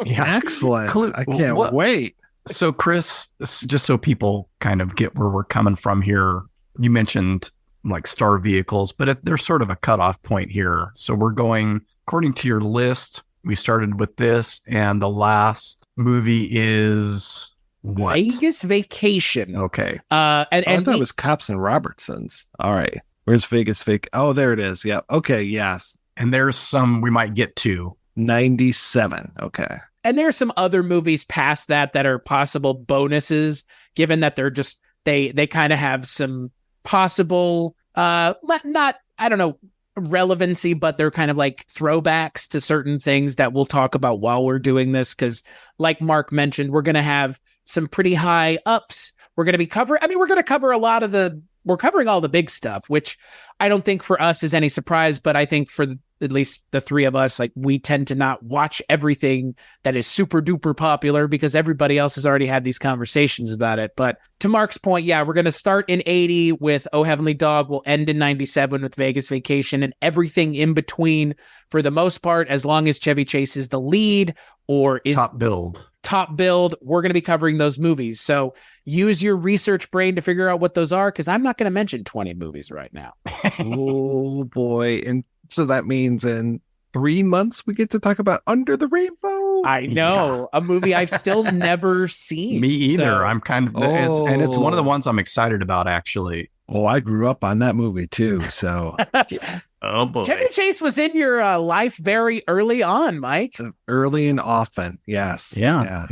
Yeah. Excellent. I can't wait.
So, Chris, just so people kind of get where we're coming from here, you mentioned like star vehicles, but there's sort of a cutoff point here. So we're going, according to your list, we started with this, and the last movie is what?
Vegas Vacation.
Okay.
I thought it was Cops and Robertsons. All right. Where's Vegas Oh, there it is. Yeah. Okay. Yes.
And there's some we might get to.
97. Okay.
And there are some other movies past that are possible bonuses, given that they're just, they kind of have some possible, not, I don't know, relevancy, but they're kind of like throwbacks to certain things that we'll talk about while we're doing this. Because like Mark mentioned, we're going to have some pretty high ups. We're going to be we're going to cover we're covering all the big stuff, which I don't think for us is any surprise, but I think for at least the three of us, like we tend to not watch everything that is super duper popular because everybody else has already had these conversations about it. But to Mark's point, yeah, we're going to start in 80 with Oh Heavenly Dog. We'll end in 97 with Vegas Vacation, and everything in between for the most part, as long as Chevy Chase is the lead or is
Top build.
We're going to be covering those movies. So use your research brain to figure out what those are, because I'm not going to mention 20 movies right now.
Oh boy. And so that means in 3 months we get to talk about Under the Rainbow.
I know, a movie I've still never seen.
Me either.
So,
I'm kind of, it's one of the ones I'm excited about, actually.
Oh, I grew up on that movie too. So
Oh boy.
Chevy Chase was in your life very early on, Mike.
early and often. Yes.
Yeah.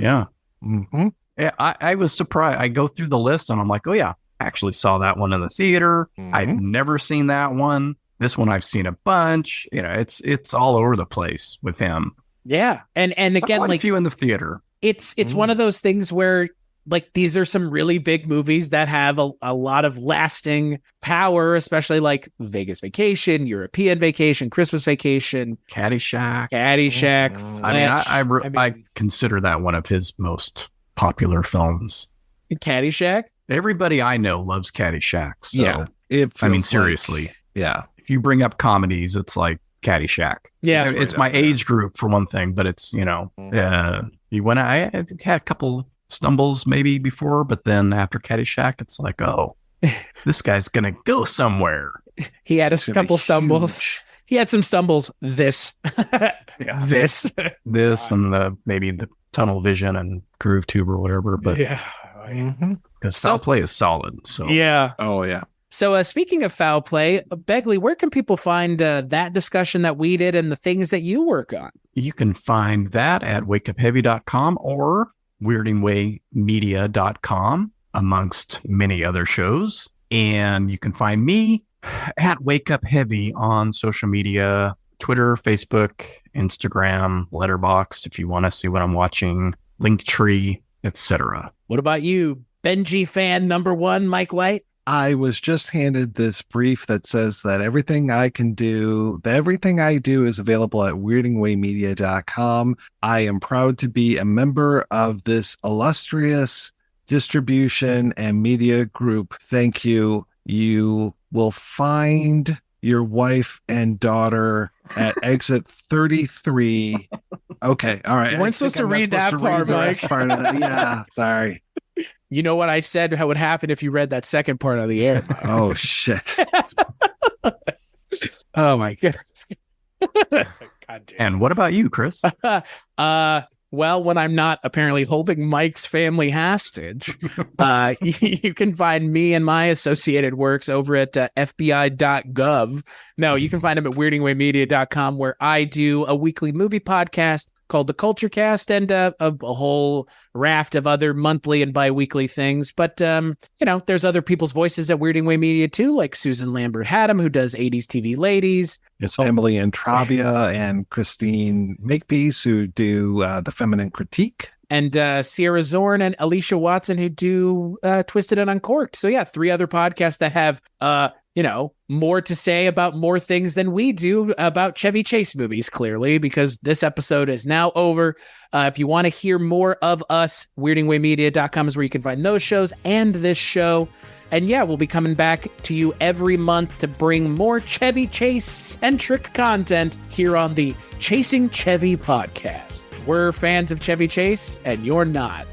Mm-hmm.
Yeah, I was surprised. I go through the list and I'm like, oh yeah, I actually saw that one in the theater.
Mhm.
I've never seen that one. This one I've seen a bunch. You know, it's all over the place with him.
Yeah, and again,
Quite a
like
few in the theater.
it's one of those things where like these are some really big movies that have a lot of lasting power, especially like Vegas Vacation, European Vacation, Christmas Vacation,
Caddyshack.
Caddyshack.
I mean,
Fletch.
I consider that one of his most popular films.
Caddyshack.
Everybody I know loves Caddyshack. So,
Yeah. It
I mean,
feels
seriously.
like- yeah.
If you bring up comedies, it's like Caddyshack.
Yeah,
It's
It's
right
my
up there.
age group for one thing, but it's, you know, I had a couple stumbles maybe before, but then after Caddyshack, it's like, oh, this guy's going to go somewhere.
he had a
It's gonna be
couple stumbles.
huge.
He had some stumbles. This, this,
This and maybe the Tunnel Vision and Groove Tube or whatever, but
yeah,
Mhm.
because Foul Play is solid. So
yeah.
Oh yeah.
So speaking of foul play, Begley, where can people find that discussion that we did and the things that you work on?
you can find that at wakeupheavy.com or weirdingwaymedia.com, amongst many other shows. And you can find me at Wake Up Heavy on social media, Twitter, Facebook, Instagram, Letterboxd, if you want to see what I'm watching, Linktree, etc.
What about you, Benji fan number one, Mike White?
I was just handed this brief that says that everything I do is available at weirdingwaymedia.com. I am proud to be a member of this illustrious distribution and media group. Thank you. You will find your wife and daughter at exit 33. Okay. All right.
You weren't supposed to read that part, Mike.
Yeah. Sorry.
You know what I said how would happen if you read that second part of the air.
Oh, shit.
Oh my goodness. God damn.
And what about you, Chris?
Well, when I'm not apparently holding Mike's family hostage, you can find me and my associated works over at FBI.gov. No, you can find them at weirdingwaymedia.com, where I do a weekly movie podcast called the Kulturecast and a whole raft of other monthly and bi-weekly things. But, there's other people's voices at Weirding Way Media too, like Susan Lambert-Haddam, who does 80s TV Ladies.
It's Emily Entravia and Christine Makepeace, who do The Feminine Critique.
And Sierra Zorn and Alicia Watson, who do Twisted and Uncorked. So yeah, 3 other podcasts that have, more to say about more things than we do about Chevy Chase movies, clearly, because this episode is now over. If you want to hear more of us, weirdingwaymedia.com is where you can find those shows and this show. And yeah, we'll be coming back to you every month to bring more Chevy Chase-centric content here on the Chasing Chevy Podcast. We're fans of Chevy Chase, and you're not.